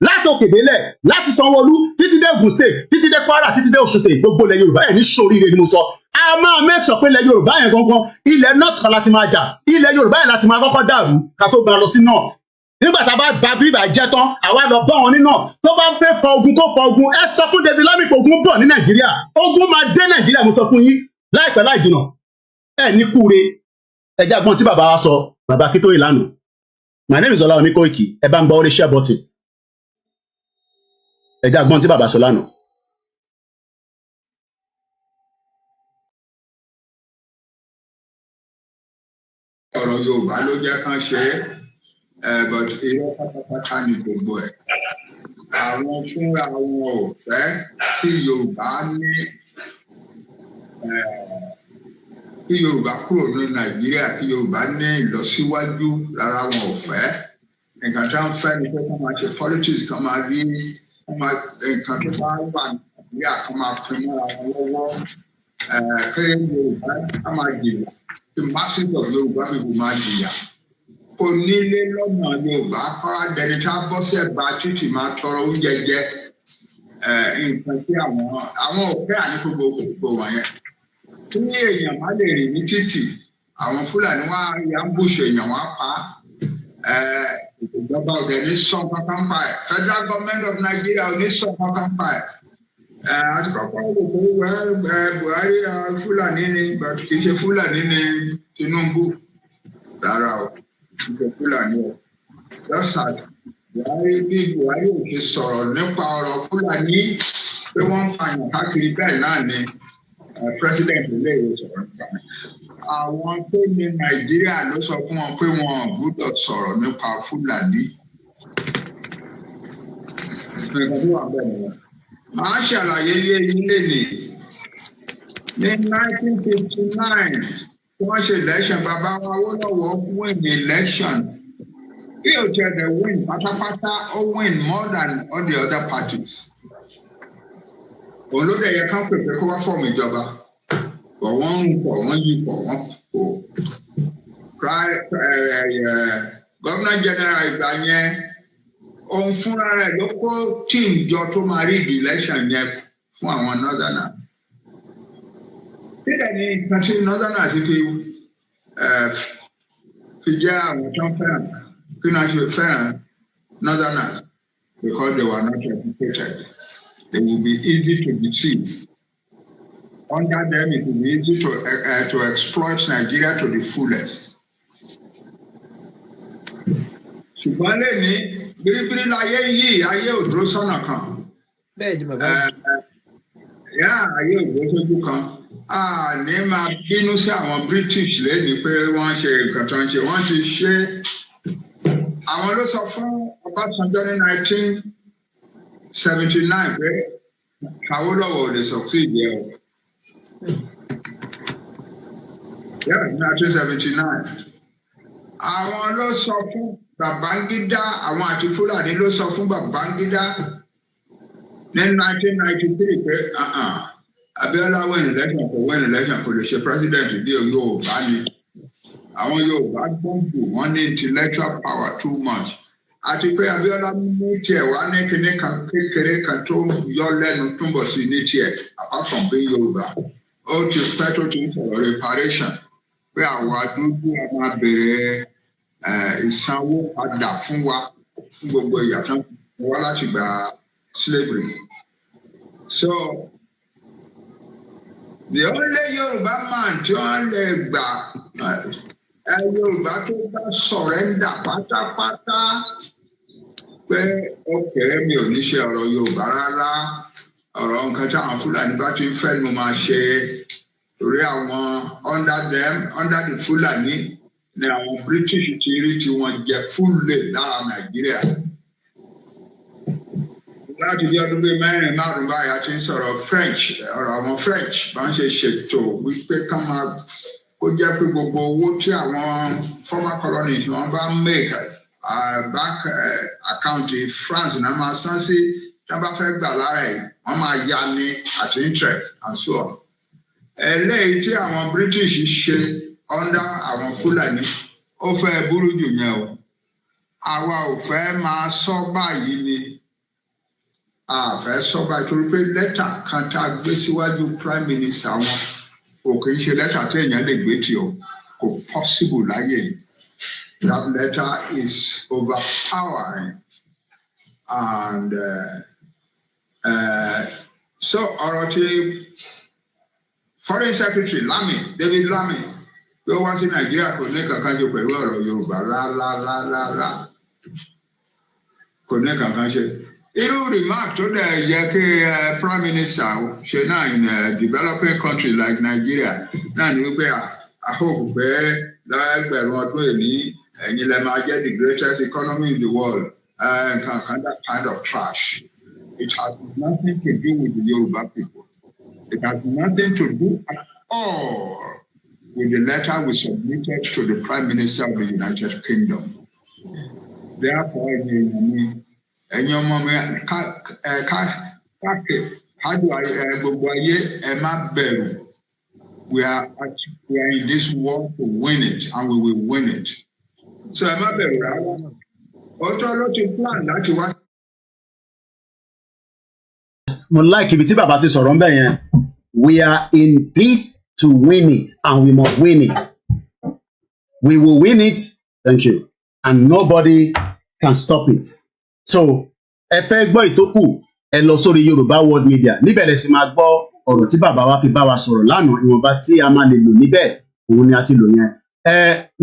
Láti òkè délẹ̀, láti Sanwó-Olú, títí dé Ògùn state, títí dé Kwara, títí dé Ọ̀ṣun state, gbogbo ilẹ̀ Yorùbá ẹ̀ ní ṣoríire ni mo sọ. A máa make sure pé ilẹ̀ Yorùbá yẹn gangan, ilẹ̀ north kan láti máa jà, ilẹ̀ Yorùbá yẹn láti máa kọ́kọ́ dàrú ká tó gba lọ sí north. Nígbà tá a bá ba bí ìbà jẹ́ tán, àwa lọ bọ́ wọn ní north. Tó bá fẹ́ fọ ogun kó fọ ogun, ẹ sọ fún David Lammy pé ogun bọ̀ ní Nàìjíríà. Ogun máa dé Nàìjíríà, mo sọ fún yín láìpẹ́ láì jìnà. Ẹ ní kúre. Ẹ jẹ́ àgbọn tí bàbá wa sọ, bàbá Kítóyè lánàá. My name is Olayomi Koiki, ẹ bá ń gba orí share button. Ẹ jẹ́ àgbọn tí bàbá sọ lánàá. Ọ̀rọ̀ Yorùbá ló jẹ́ kán ṣe but irọ́ pátápátá ni gbogbo ẹ̀. Àwọn fúnra wọn ò fẹ́ kí Yorùbá ní kí Yorùbá kúrò ní Nàìjíríà, kí Yorùbá ní ìlọsíwájú rárá wọn ò fẹ́. Nǹkan tó ń fẹ́ ni pé kán máa ṣe politics, kán máa rí nǹkan tó bá wà Nàìjíríà kán máa fi mọ́ra wọn lọ́wọ́. Kí Yorùbá ká máa jìyà, the masses of Yorùbá people máa jìyà. Onílé lọ́nà Yorùbá kọ́ adẹni tá a bọ́ sí ẹ̀bá títì máa tọrọ oúnjẹ jẹ. nǹkan tí àwọn òfin àní gbogbo wọ̀nyẹn. Tí èèyàn má lè rìn ní títì, àwọn Fúlàní wá ya ń bùṣọ èèyàn wá pa ìjọba ọ̀gẹ̀ ní sàn kankan pa ẹ̀. Federal Government of Nigeria ò ní sàn kankan pa ẹ̀. Àti kọ́kọ́ wò pé Buhari Fúlàní ni kì í ṣe Fúlàní ni Tinubu. Rárá o, kì í ṣe Fúlàní o. Lọ́sàdì. Buhari ò ṣe sọ̀rọ̀ nípa ọ̀rọ̀ Fúlàní pé wọ́n ń pààyàn káàkiri bẹ́ẹ̀ náà ni president ilé ìwé sọ̀rọ̀ nípa rẹ̀. Àwọn tó ní Nàìjíríà ló sọ fún wọn pé wọn ò gbúdọ̀ sọ̀rọ̀ nípa Fúlàní. Màá ṣàlàyé yé ilé nì. Ní 1959 tí wọ́n ṣe election, bàbá wa Awólọ́wọ̀ win election. He said they win pátápátá, or win more than all the other parties. Olóde yẹ kán pèpè kó wá fọ́ọ̀mù ìjọba, bọ̀ wọ́n ń pọ̀, wọ́n yí pọ̀, wọ́n pò. Gọ́vnà General ìgbà yẹn, òun fúnra rẹ̀ ló kó tíìm jọ tó máa rí ìdí election yẹn fún àwọn Northerners. Nígbà ní nǹkan tí Northerners fi jẹ́ àwọn tó ń fẹ́ràn. Northerners, because they were not educated. They will be easy to deceive. Under them, it will be easy to exploit Nigeria to the fullest. Ṣùgbọ́n lẹ́ni bíríbírí láyé yìí, ayé ò dúró sọ́nà kan. Bẹ́ẹ̀ ni bàbá. Ayé ò dúró sójú kan. Ní máa bínú sí àwọn British lẹ́ni pé wọ́n ṣe nǹkan tó ń ṣe, wọ́n ti ṣe. Àwọn ló sọ fún Ọbásanjọ́ ní 1979 pé Awólọ́wọ̀ ò lè succeed yẹ o. 1979. Àwọn ló sọ fún Babangida, àwọn àti Fúlàní ló sọ fún Babangida ní 1993 pé Abíọ́lá win election kò lè ṣe president bí Yorùbá ni. Àwọn Yorùbá gbọ́ngbò wọ́n ní intellectual power too much. Àti pé Abíọ́lá mú tiẹ̀ wá ní kinní kan kékeré kan tó yọ lẹ́nu túnbọ̀ sí ní tiẹ̀ apart from being Yorùbá. Ó ti pẹ́ tó ti ń sọ̀rọ̀ reparation pé àwa dúdú a máa bẹ̀rẹ̀ ìsanwó padà fún wa fún gbogbo ìyàtọ̀ wá láti gba slavery. So the only Yorùbá man tí wọ́n lè gbà Yorùbá tó bá sọ̀rẹ́ndà pátápátá pé ọ̀kẹ́ mi ò ní ṣe ọ̀rọ̀ Yorùbá rárá, ọ̀rọ̀ nǹkan táwọn Fúlàní bá ti ń fẹ́ ni mo máa ṣe torí àwọn under the Fúlàní ni àwọn British ti rí tí wọ́n jẹ fúlẹ̀ lára Nàìjíríà. Láti bí ọdún bíi mẹ́rin márùn-ún báyìí a ti ń sọ̀rọ̀ French, ọ̀rọ̀ àwọn French bá ń ṣe ṣètò wípé ká máa ó jẹ́ pé gbogbo owó tí àwọn former colonies wọ́n bá make bank account France náà máa san sí tí wọ́n bá fẹ́ gbà lára ẹ̀ wọ́n máa yá ní àti interest and so on. Eléyìí tí àwọn British ṣe under àwọn Fúlàní ó fẹ́ burú jù yẹn o. Àwa ò fẹ́ máa sọ báyìí ni. A fẹ́ sọ báyìí torí pé lẹ́tà kan tá a gbé síwájú Prime Minister wọn. Kì í ṣe lẹ́tà tí èèyàn lè gbé tì ọ́ kò possible láyé yìí. That letter is overpowering and so ọ̀rọ̀ tí Foreign Secretary David Lammy pé ó wá sí Nàìjíríà kò ní kankan ṣe pẹ̀lú ọ̀rọ̀ Yorùbá rárá kò ní kankan ṣe. Irú remark tó dẹ̀ yẹ kí Prime Minister ṣe náà in a developing country like Nigeria náà ni wípé I hope pé lẹ́gbẹ̀rún ọdún èní ẹ̀yin lè máa jẹ́ the greatest economy in the world that kind of trash. It has nothing to do with the Yoruba people. It has nothing to do at all with the letter we submitted to the Prime Minister of the United Kingdom. Therefore, ẹ̀yin ọmọ mi gbogbo ayé ẹ má bẹ̀rù. We are in this war to win it and we will win it. So ẹ má bẹ̀rù rárá. Ọjọ́ ló ti plan láti wá. mo like ibi tí bàbá ti sọ̀rọ̀ ń bẹ̀ yẹn. We are in this to win it, and we must win it. We will win it, thank you, and nobody can stop it. So, ẹ fẹ́ gbọ́ ìtókù, ẹ lọ sórí Yorùbá World Media. Níbẹ̀ lẹ sì máa gbọ́ ọ̀rọ̀ tí bàbá wa fi bá wa sọ̀rọ̀ lánàá, ìwọ̀nba tí a máa lè lò níbẹ̀, òun ni a ti lò yẹn.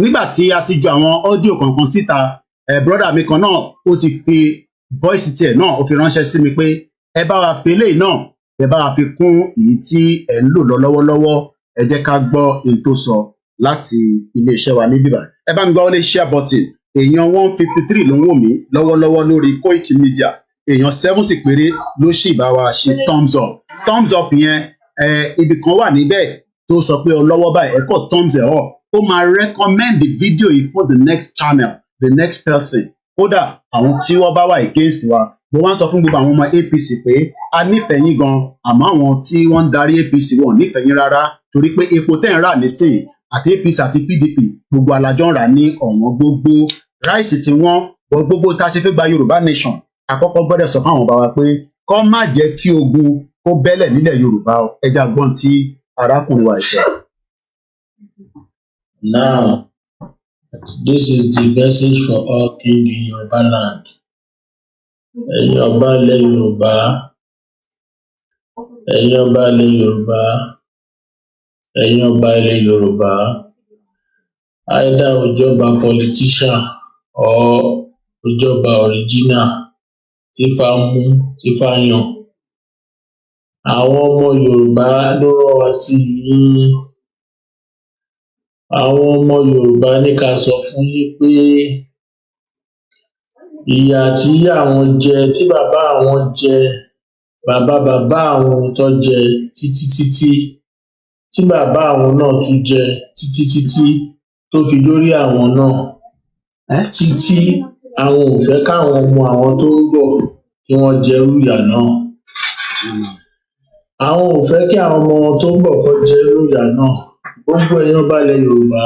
Nígbà tí a ti jọ àwọn ọ́díò kankan síta, brọ́dà mi kan náà ó ti fi voice tiẹ̀ náà ó fi ránṣẹ́ sí mi pé ẹ bá wa fi eléyìí náà, ẹ bá wa fi kún èyí tí ẹ ń lò lọ lọ́wọ́lọ́wọ́, ẹ jẹ́ ká gbọ́ èyí tó sọ láti iléeṣẹ́ wa níbí báyìí. Ẹ bá mi gbọ́ wọlé share button. Èèyàn 153 ló ń wò mí lọ́wọ́lọ́wọ́ lórí Koiki Media. Èèyàn 70 péré ló sì bá wa ṣe thumbs up. Thumbs up yẹn ibì kan wà níbẹ̀ tó sọ pé ọlọ́wọ́ báyìí ẹ kọ́ thumbs ẹ̀ up. Ó máa recommend the video yìí for the next channel, the next person. Kódà àwọn tí wọ́n bá wà against wa, mo wá ń sọ fún gbogbo àwọn ọmọ APC pé a nífẹ̀ẹ́ yín gan, àmọ́ àwọn tí wọ́n ń darí APC wọn ò nífẹ̀ẹ́ yín rárá, torí pé epo tẹ́ ń rà nísìnyí àti APC àti PDP gbogbo alájọ ń rà ní ọ̀wọ́n gbogbo. Ráìsì tí wọ́n gbogbo tá a ṣe fẹ́ gba Yorùbá nation, àkọ́kọ́ gbọ́dọ̀ sọ fún àwọn bàbá pé kó má jẹ́ kí ogun kó bẹ́lẹ̀ nílẹ̀ Yorùbá. Ẹja gbọ́n tí arákùnrin wa ìṣe. Now, this is the message for all king in Yoruba land. Ẹ̀yin ọba ilẹ̀ Yorùbá, ẹ̀yin ọba ilẹ̀ Yorùbá, ẹ̀yin ọba ilẹ̀ Yorùbá, either òjọba politician or òjọba original tí fa mú tí fa yàn. Àwọn ọmọ Yorùbá ló rán wa sí yín. Àwọn ọmọ Yorùbá ní ká sọ fún yín pé ìyà tí àwọn jẹ, tí bàbá àwọn jẹ, bàbá àwọn tó jẹ títí tí bàbá àwọn náà tún jẹ títí tó fi lórí àwọn náà títí àwọn ò fẹ́ káwọn ọmọ àwọn tó ń bọ̀ kí wọ́n jẹrú ìyà náà. Àwọn ò fẹ́ kí àwọn ọmọ wọn tó ń bọ̀ kó jẹrú ìyà náà. Gbogbo èèyàn balẹ̀ Yorùbá,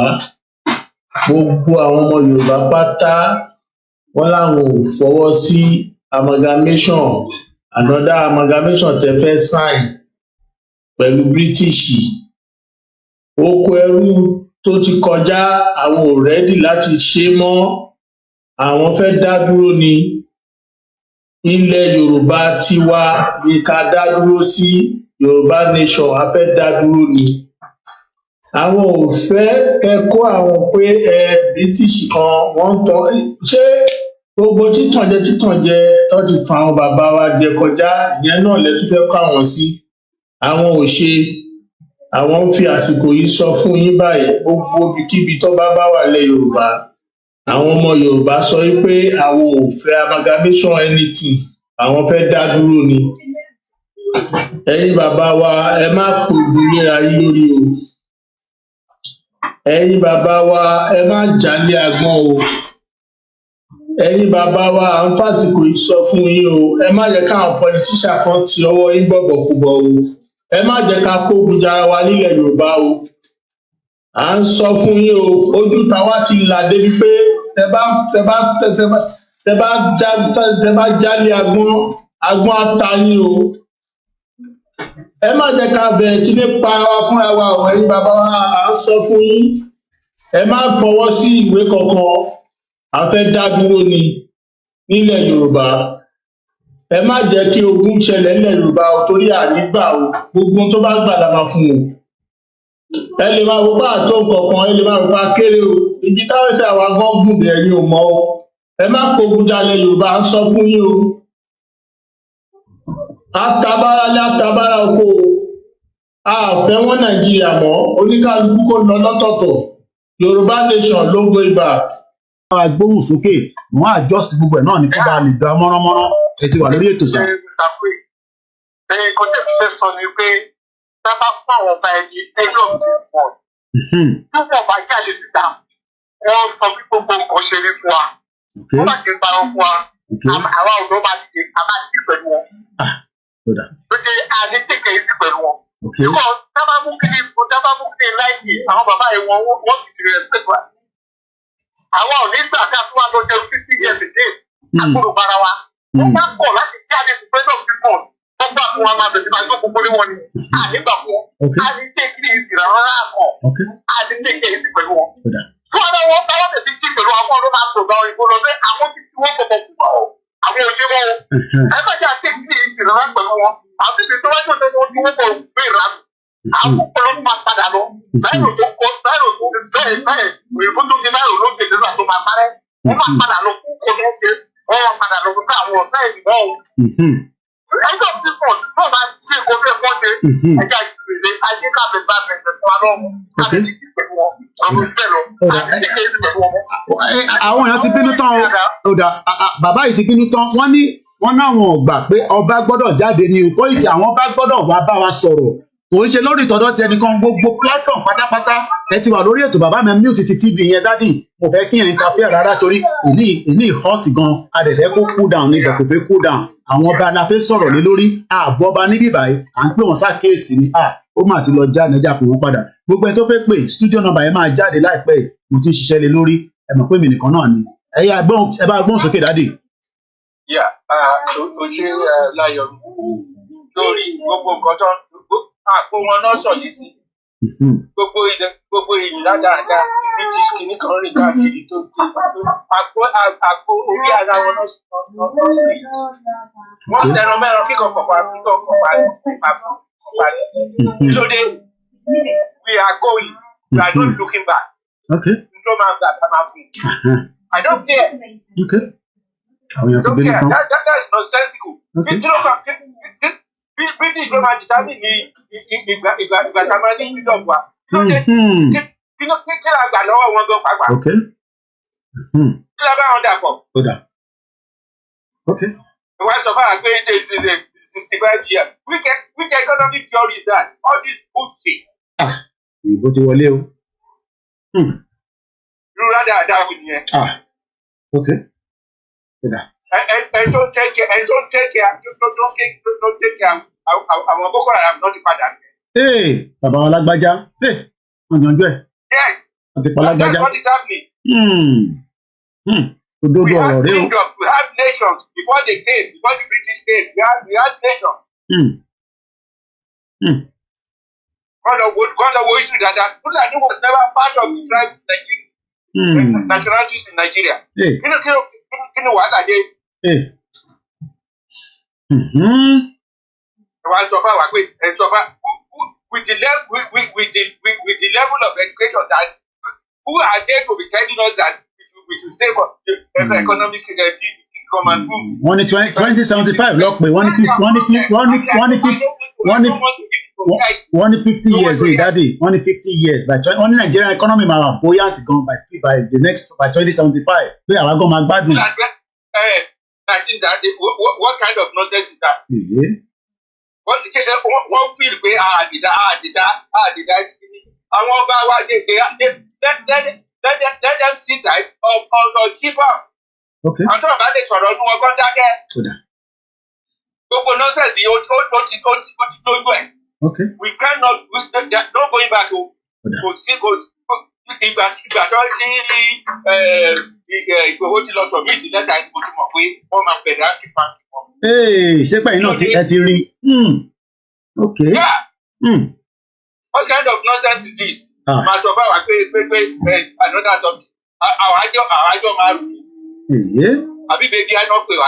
gbogbo àwọn ọmọ Yorùbá pátá wọ́n láwọn ò fọwọ́ sí amalgamation, another amalgamation tẹ́ fẹ́ sign pẹ̀lú British. Oko ẹrú tó ti kọjá àwọn ò rẹ́dì láti ṣe mọ́, àwọn fẹ́ dá dúró ni. Ilẹ̀ Yorùbá tiwa ni ká dá dúró sí, Yorùbá nation a fẹ́ dá dúró ni. Àwọn ò fẹ́ kẹ́kọ́ àwọn pé British kan wọ́n ń tọ́ ṣé gbogbo títànjẹ tó ti tàn àwọn bàbá wa jẹ kọjá ìyẹn náà lẹ tún fẹ́ kọ́ àwọn sí. Àwọn ò ṣe, àwọn ń fi àsìkò yìí sọ fún yín báyìí, gbogbo ibikíbi tó bá wà lẹ̀ Yorùbá, àwọn ọmọ Yorùbá sọ pé àwọn ò fẹ́ amalgamation anything, àwọn fẹ́ dá dúró ni. Ẹ̀yin bàbá wa ẹ má pògbó léra yín lórí o. Ẹ̀yin bàbá wa ẹ má jálé agbọ́n o. Ẹ̀yin bàbá wa à ń fàsìkò yìí sọ fún yín o. Ẹ má jẹ́ káwọn politician kan ti ọwọ́ yín bọ̀bọ̀kúbọ̀ o. Ẹ má jẹ́ ká kógun jara wa nílẹ̀ Yorùbá o. À ń sọ fún yín o, ojú tàwa ti là débi pé tẹ́ bá jálé agbọ́n ata yín o. Ẹ má jẹ́ ká bẹ̀rẹ̀ sí ní para wa fúnra wa o. Ẹ̀yin bàbá wa à ń sọ fún yín, ẹ má fọwọ́ sí ìwé kankan, a fẹ́ dá dúró ni nílẹ̀ Yorùbá. Ẹ má jẹ́ kí ogun ṣẹlẹ̀ nílẹ̀ Yorùbá o, torí ànígbà o, gbogbo tó bá gbà la máa fún o. Ẹ lè máa wo bá àtó kankan, ẹ lè máa wo bá kéré o, ibi táwọn ẹsẹ̀ àwa gan gùn bẹ̀ ẹ̀yin ò mọ̀ o. Ẹ má kógun jalẹ̀ Yorùbá, à ń sọ fún yín o. Atabára lé atabára oko o. A fẹ́ wọn Nàìjíríà mọ́, oníkálukú kó lọ lọ́tọ̀ọ̀tọ̀. Yorùbá nation ló gbé ibà. Agbóhùn sókè, wọ́n adjust gbogbo ẹ̀ náà ní kí bá lè dá mọ́ránmọ́rán. Ẹ ti wà lórí ètò sá. Nǹkan tẹ̀ fẹ́ sọ ni pé tá a bá fún àwọn ọba ẹni ẹjọ́ òfin fún ọ. Tí wọ́n bá jáde síta, wọ́n sọ bí gbogbo nǹkan ṣe rí fún wa. Wọ́n bá ṣe ń parọ́ fún wa. Àwa ọ̀dọ́ máa dìde, a máa dìde pẹ̀lú wọn. Ló jẹ́ àní tẹ̀kẹ̀ yìí sí pẹ̀lú wọn. Ìkọ̀ dábàá mú kí ni láìkì àwọn bàbá yìí wọ́n ti rẹ̀ pẹ̀lú wa. Àwọn ò ní gbà ká tó wá lọ jẹun 50 years again. Àgbọ̀dọ̀ bara wa. Wọ́n bá kọ̀ láti jáde pẹ̀lú òfin fún ọ. gbogbo àti wọn máa bẹ̀rẹ̀ máa tó gbogbo ní wọn ni àdìgbà fún wọn àdìtẹ́kì ìsìnrà rárá kan àdìtẹ́kì ìsìn pẹ̀lú wọn. fún ọ̀dọ̀ wọn báwọn tẹ̀sí tí pẹ̀lú àwọn fún ọdún máa tó gba òyìnbó lọ sí àwọn tí wọ́n kọ̀kọ̀ fún wọn àwọn òṣèlú wọn. ẹ má jẹ́ àtẹ́kì ìsìn rárá pẹ̀lú wọn àwọn tí tó wájú ọ̀sẹ̀ wọn tí wọ́n kọ̀ gbé ìlànà àwọn ọlọ́run máa padà lọ báyìí tó kọ báyìí tó bẹ́ẹ̀ òyìnbó tó fi báyìí ló ṣe nígbà tó máa parẹ́ wọ́n máa padà lọ kó kó tó ṣe wọ́n máa padà lọ fún àwọn ọ̀gá ìdìbò ẹjọ́ pípọ̀ tó máa ṣe kó bẹ́ẹ̀ kọ́ ṣe ẹjọ́ ìgbèrè ajé káfíń bá bẹ̀rẹ̀ fún wa lọ́wọ́ káfíń ti pẹ̀lú wọn àwọn ìbẹ̀ lọ àti ṣe pẹ̀lú wọn. àwọn èèyàn ti bínú tán o bàbá yìí ti bínú tán wọ́n náà wọn ò gbà pé ọba gbọ́dọ̀ jáde ní Koiki àwọn ọba gbọ́dọ̀ wá bá wa sọ̀rọ̀ kò ń ṣe lórí ìtọ́jọ́ ti ẹnìkan gbogbo platform pátápátá ẹ ti wà lórí ètò bàbá mi mute ti TV yẹn dádì mo fẹ́ kí yẹn interfere rárá torí ìní hot gan adẹ̀fẹ́ kó cool down ní ìbẹ̀kọ̀ fẹ́ cool down àwọn ọba la fẹ́ sọ̀rọ̀ lé lórí ààbọ̀ ọba níbí báyìí à ń pè wọ́n sákèésì ni ó mà ti lọ já nẹjà pé wọ́n padà gbogbo ẹ tó fẹ́ pè studio number yẹn máa jáde láìpẹ́ mo ti ń ṣiṣẹ́ lé lórí ẹ mọ̀ pé mi nìkan náà ni ẹ bá gbóhùn sókè dádì. ó ṣe láyọ̀ lórí gbogbo nǹkan tó àpò wọn náà sọ̀lẹ̀ sí gbogbo ìlú dáadáa british kìíní kan rìn káàkiri tó àpò orí ara wọn náà rí wọn tẹran mẹ́ran kíkọ kọ̀ọ̀pá lóde we are going we are not looking back tó máa gbà tá máa fún I don't care that is nonsensical British ló máa determine ní ìgbà tá a máa ní freedom wa kí la gbà lọ́wọ́ wọn gan pàápàá kí la bá wọn dà pọ̀. Ìwà sọ fún àgbẹ̀ 65 years which economic theory is that all this bullshit. Ìbò ti wọlé o. Irú dáadáa wò nìyẹn. And don't take care àwọn Boko Haram náà ti padà. Bàbá wa lágbájá wọ́n jọjọ́ ẹ̀. Yes, àti palágbájá. That's what is happening. Òdodo ọ̀rọ̀ rẹ o. We have nations before the British came. We had nations. Kọ́ńdọ̀ wo issue dáadáa. Fulani was never part of the tribes in Nigeria. Nationalities in Nigeria. Kí ni wàhálà dé? Wọ́n sọ fún àwọn pé with the level of education that who are there to be telling us that we should stay for the economic income and boom. Wọ́n ní 2075 lọ pé wọ́n ní 50 years ní ìdádì wọ́n ní 50 years wọ́n ní Nigerian economy máa wà buoyant gan by 2075 pé àwa gan máa gbádùn. What kind of nonsense is that? Wọ́n feel pé àdìdá àwọn ọba wa let them sit tight or keep up. Àtọ́ ọ̀gá lè sọ̀rọ̀ ọdún ọgbọ́n dákẹ́. Gbogbo nonsense yìí ó ti lójú ẹ̀. We cannot no going back o. Kò sí ìgbà tó ti Ìgbòho ti lọ sọ méjì lẹ́tà ìgbò tó mọ̀ pé wọ́n máa bẹ̀rẹ̀ àti pàǹtí wọn. Ṣé pẹ̀yìn náà ẹ ti rí? What kind of nonsense is this? Màá sọ fún wa pé another something. Àwọn àjọ máa rù mí. Àbí bèbí àná pè wá.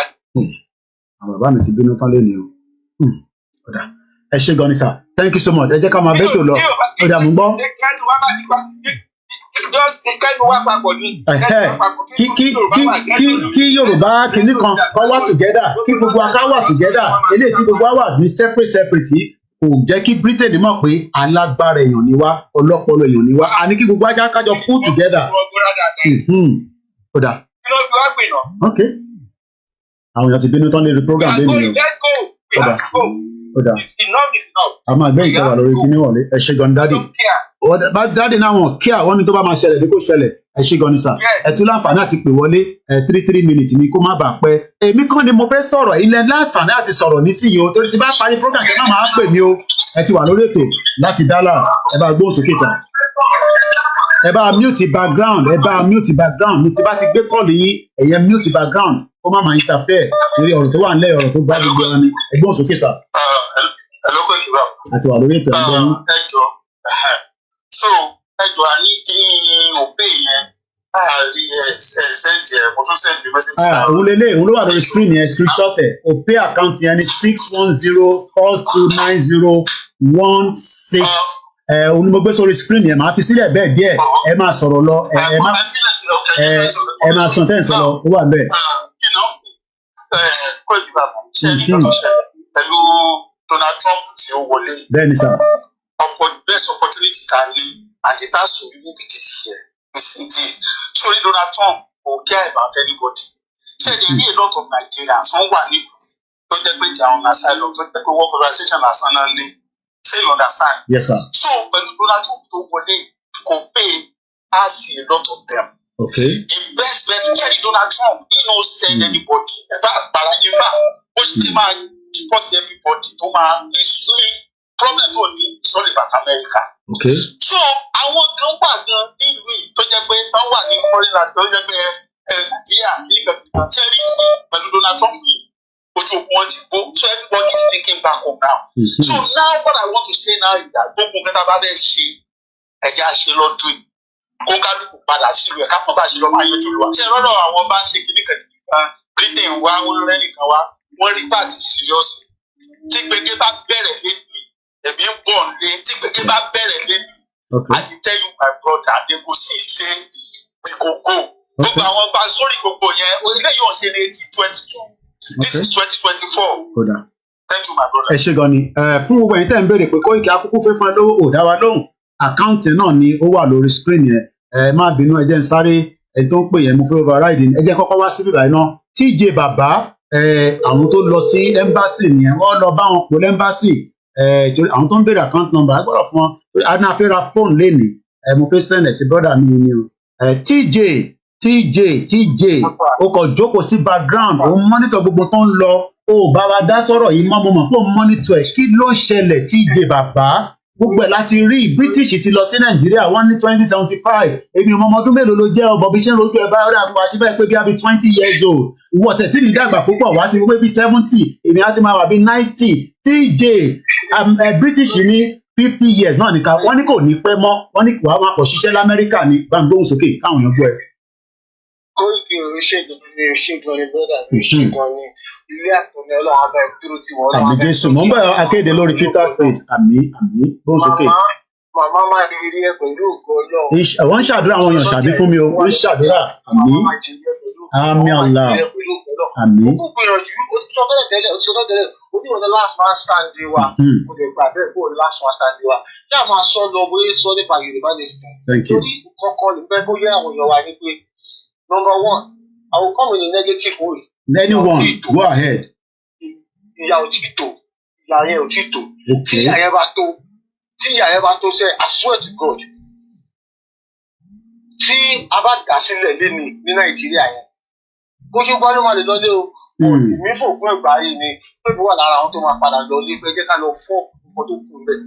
Àwọn bàbá mi ti bínú tán lé ní o. Ẹ ṣé gan ni sir. Thank you so much. Ẹ jẹ́ ká máa bẹ́tò lọ. Ọ̀dà mú gbọ́. Kí Yorùbá kìíní kan kọ́ wà together kí gbogbo aká wà together eléyìí tí gbogbo wà ní separate kò jẹ́ kí Britain mọ̀ pé alágbára èèyàn ni wá ọlọ́pọlọ èèyàn ni wá a ní kí gbogbo ajá kájọ pull together. Ọ̀dà. Àwọn èèyàn ti bínú tán lè rí program lẹ́nu o. Ọ̀dà. A máa gbé ìkẹwà lórí kíní wọlé ẹ ṣé gan dádì. Dáàdì náà wọn kí àwọn ní tó bá máa ṣẹlẹ̀ bí kò ṣẹlẹ̀ ẹ ṣé gan ni sà ẹ tún láǹfààní àti pè wọlé 3 minutes ni kó má bàa pẹ́ èmi kàn ni mo fẹ́ sọ̀rọ̀ ilẹ̀ láǹfààní àti sọ̀rọ̀ nísìnyí o torí ti bá parí program kẹ́ náà máa pè mí o ẹ ti wà lórí ètò láti Dallas ẹ bá gbóhùn sókè sà ẹ bá mute background mi ti bá ti gbé kọ́ọ̀lù yín ẹ̀yẹ mute background kó má máa interfere torí ọ̀rọ̀ tó wà nílẹ̀ ọ̀rọ̀ tó bá gbogbo wa ni ẹgbọ́n sókè sà. Hello, Koiki Baba. Àti wà lórí ètò ẹgbẹ́ yín. So ẹjọ́ àní kí òpè yẹn àárí sẹ́ǹdì ẹ̀ mo tún sẹ́ǹdì mẹ́sẹ̀jì náà. Òun lélẹ̀ òun ló wà lórí screen yẹn screenshot ẹ̀ òpè àkáǹtì yẹn ní 610429016 òun ni mo gbé sórí screen yẹn màá fi sílẹ̀ bẹ́ẹ̀ díẹ̀ ẹ máa sọ̀rọ̀ lọ ẹ máa sọ tẹ́ǹsì lọ ó wà bẹ́ẹ̀. Koiki Baba ṣe ní lọ́dọ̀ ṣẹlẹ̀ pẹ̀lú Donald Trump tí ó wọlé. Bẹ́ẹ̀ni sà. Best opportunity ta ní and it has to be with this year. This. Sorry, Donald Trump will care about anybody. So there be a lot of Nigerians who want to take their own asylum, to take work organization as an only. So you understand? Yes, sir. So when Donald Trump to go pay, I see a lot of them. Okay. The best bet to carry Donald Trump, he no send anybody. But in fact, what he might deport everybody. No man is problem tó ní sorry about America. Okay. So àwọn kan wà gan nílùú yìí tó jẹ́ pé wọ́n wà ní foreign land tó jẹ́ pé Nàìjíríà nígbà tẹ́rìsì pẹ̀lú Donald Trump yìí ojú òkun wọn ti gbó so everybody is thinking back home now. So now what I want to say now is that gbogbo mẹ́ta bá bẹ́ẹ̀ ṣe ẹ̀jẹ̀ àṣẹ lọ́dún yìí kó ń kálukú padà sílùú ẹ̀ kápọ̀ bá ṣe lọ́ máa yọjú lọ́wọ́. Ṣé lọ́dọ̀ àwọn bá ń ṣe kìnnìkan Britain wá wọn lẹ́nìkan wá wọ́n rí pàtì serious tí gbẹgẹ bá bẹ̀rẹ̀ lẹ́nu èmi ń bọ̀ nílé tí gbẹgẹ bá bẹ̀rẹ̀ lẹ́nu I dey tell you my brother they go see say we go go. Gbogbo àwọn bá sórí gbogbo yẹn orílẹ̀ yóò ṣe ní 2022 this is 2024. Thank you my brother. Ẹ ṣé gan ni fún gbogbo ẹ̀yin tẹ́ ń béèrè pé Koiki akúkú fẹ́ fún ẹ lówó ò dá wa lóhùn àkáǹtì náà ni ó wà lórí screen yẹn má bínú ẹ jẹ́ ń sáré ẹ tó ń pè yẹn mo fẹ́ override ẹ jẹ́ kọ́kọ́ wá síbí báyìí náà TJ bàbá àwọn tó lọ sí embassy nìyẹn wọ́n lọ bá wọn pò lẹ́mbàsì àwọn tó ń béèrè account number agbọ́dọ̀ fún wọn anáfẹ́ ra fóònù lénìí mo fẹ́ send ẹ̀ sí brother mi ni o TJ o kò jókòó sí background o monitor gbogbo tó ń lọ o bá wa dá sọ̀rọ̀ yìí mọ́ mo mọ̀ pé o monitor ẹ̀ kí ló ń ṣẹlẹ̀ TJ bàbá gbogbo ẹ̀ láti rí British ti lọ sí Nàìjíríà wọ́n ní 2075 èmi ọmọ ọdún mélòó ló jẹ́ ọbọ̀ bí ṣe ń rojú ẹ̀ bá rẹ̀ àpò àṣìbẹ̀ pé bí a bí 20 years old ìwọ tẹ̀tí ní dàgbà púpọ̀ wá ti wípé bí 70 èmi á ti máa wà bí 90 TJ British ní 50 years náà nìkan wọ́n ní kò ní pẹ́ mọ́ wọ́n ní wàá máa kọ̀ ṣiṣẹ́ l'Amẹ́ríkà ní gbàngbóhùn sókè káwọn èèyàn gbọ́ ẹ. Koiki ṣègùn ní brother mi ṣègùn ní ilé àtúnṣe ọlọ́run abẹ́ dúró tí wọ́n lọ́wọ́. Àmì Jésù mò ń bọ̀ akéde lórí Twitter space àmì gbóhùn sókè. Màmá máa ń rí ẹ pẹ̀lú ògo ọlọ́run. Wọ́n ń ṣàdúrà àwọn èèyàn ṣàbí fún mi o wọ́n ń ṣàdúrà àmì Allah àmì. Ó gbìyànjú ó ti sọ tẹ́lẹ̀ ó ní ọ̀dọ̀ last man stand wa mo lè gbà bẹ́ẹ̀ kó o last man stand wa kí a máa sọ lọ bóyá sọ nípa Yorùbá nation. Torí kọ́kọ́ lè fẹ́ bóyá àwọn èèyàn wa ní pé number one I will come in a negative way. Anyone go ahead. Ìyá ò tí tò ìyá yẹn ò tí tò tí ìyá yẹn bá tó sẹ́ I swear to God tí a bá dà sílẹ̀ lẹ́nu ní Nàìjíríà yẹn bó ṣe gbọ́ ló máa lè lọ́lé o mi fògùn ẹ̀gbá yìí ni pé bí wà lára àwọn tó máa padà lọ lé pé jẹ́ ká lọ fọ́ nǹkan tó kù bẹ́ẹ̀.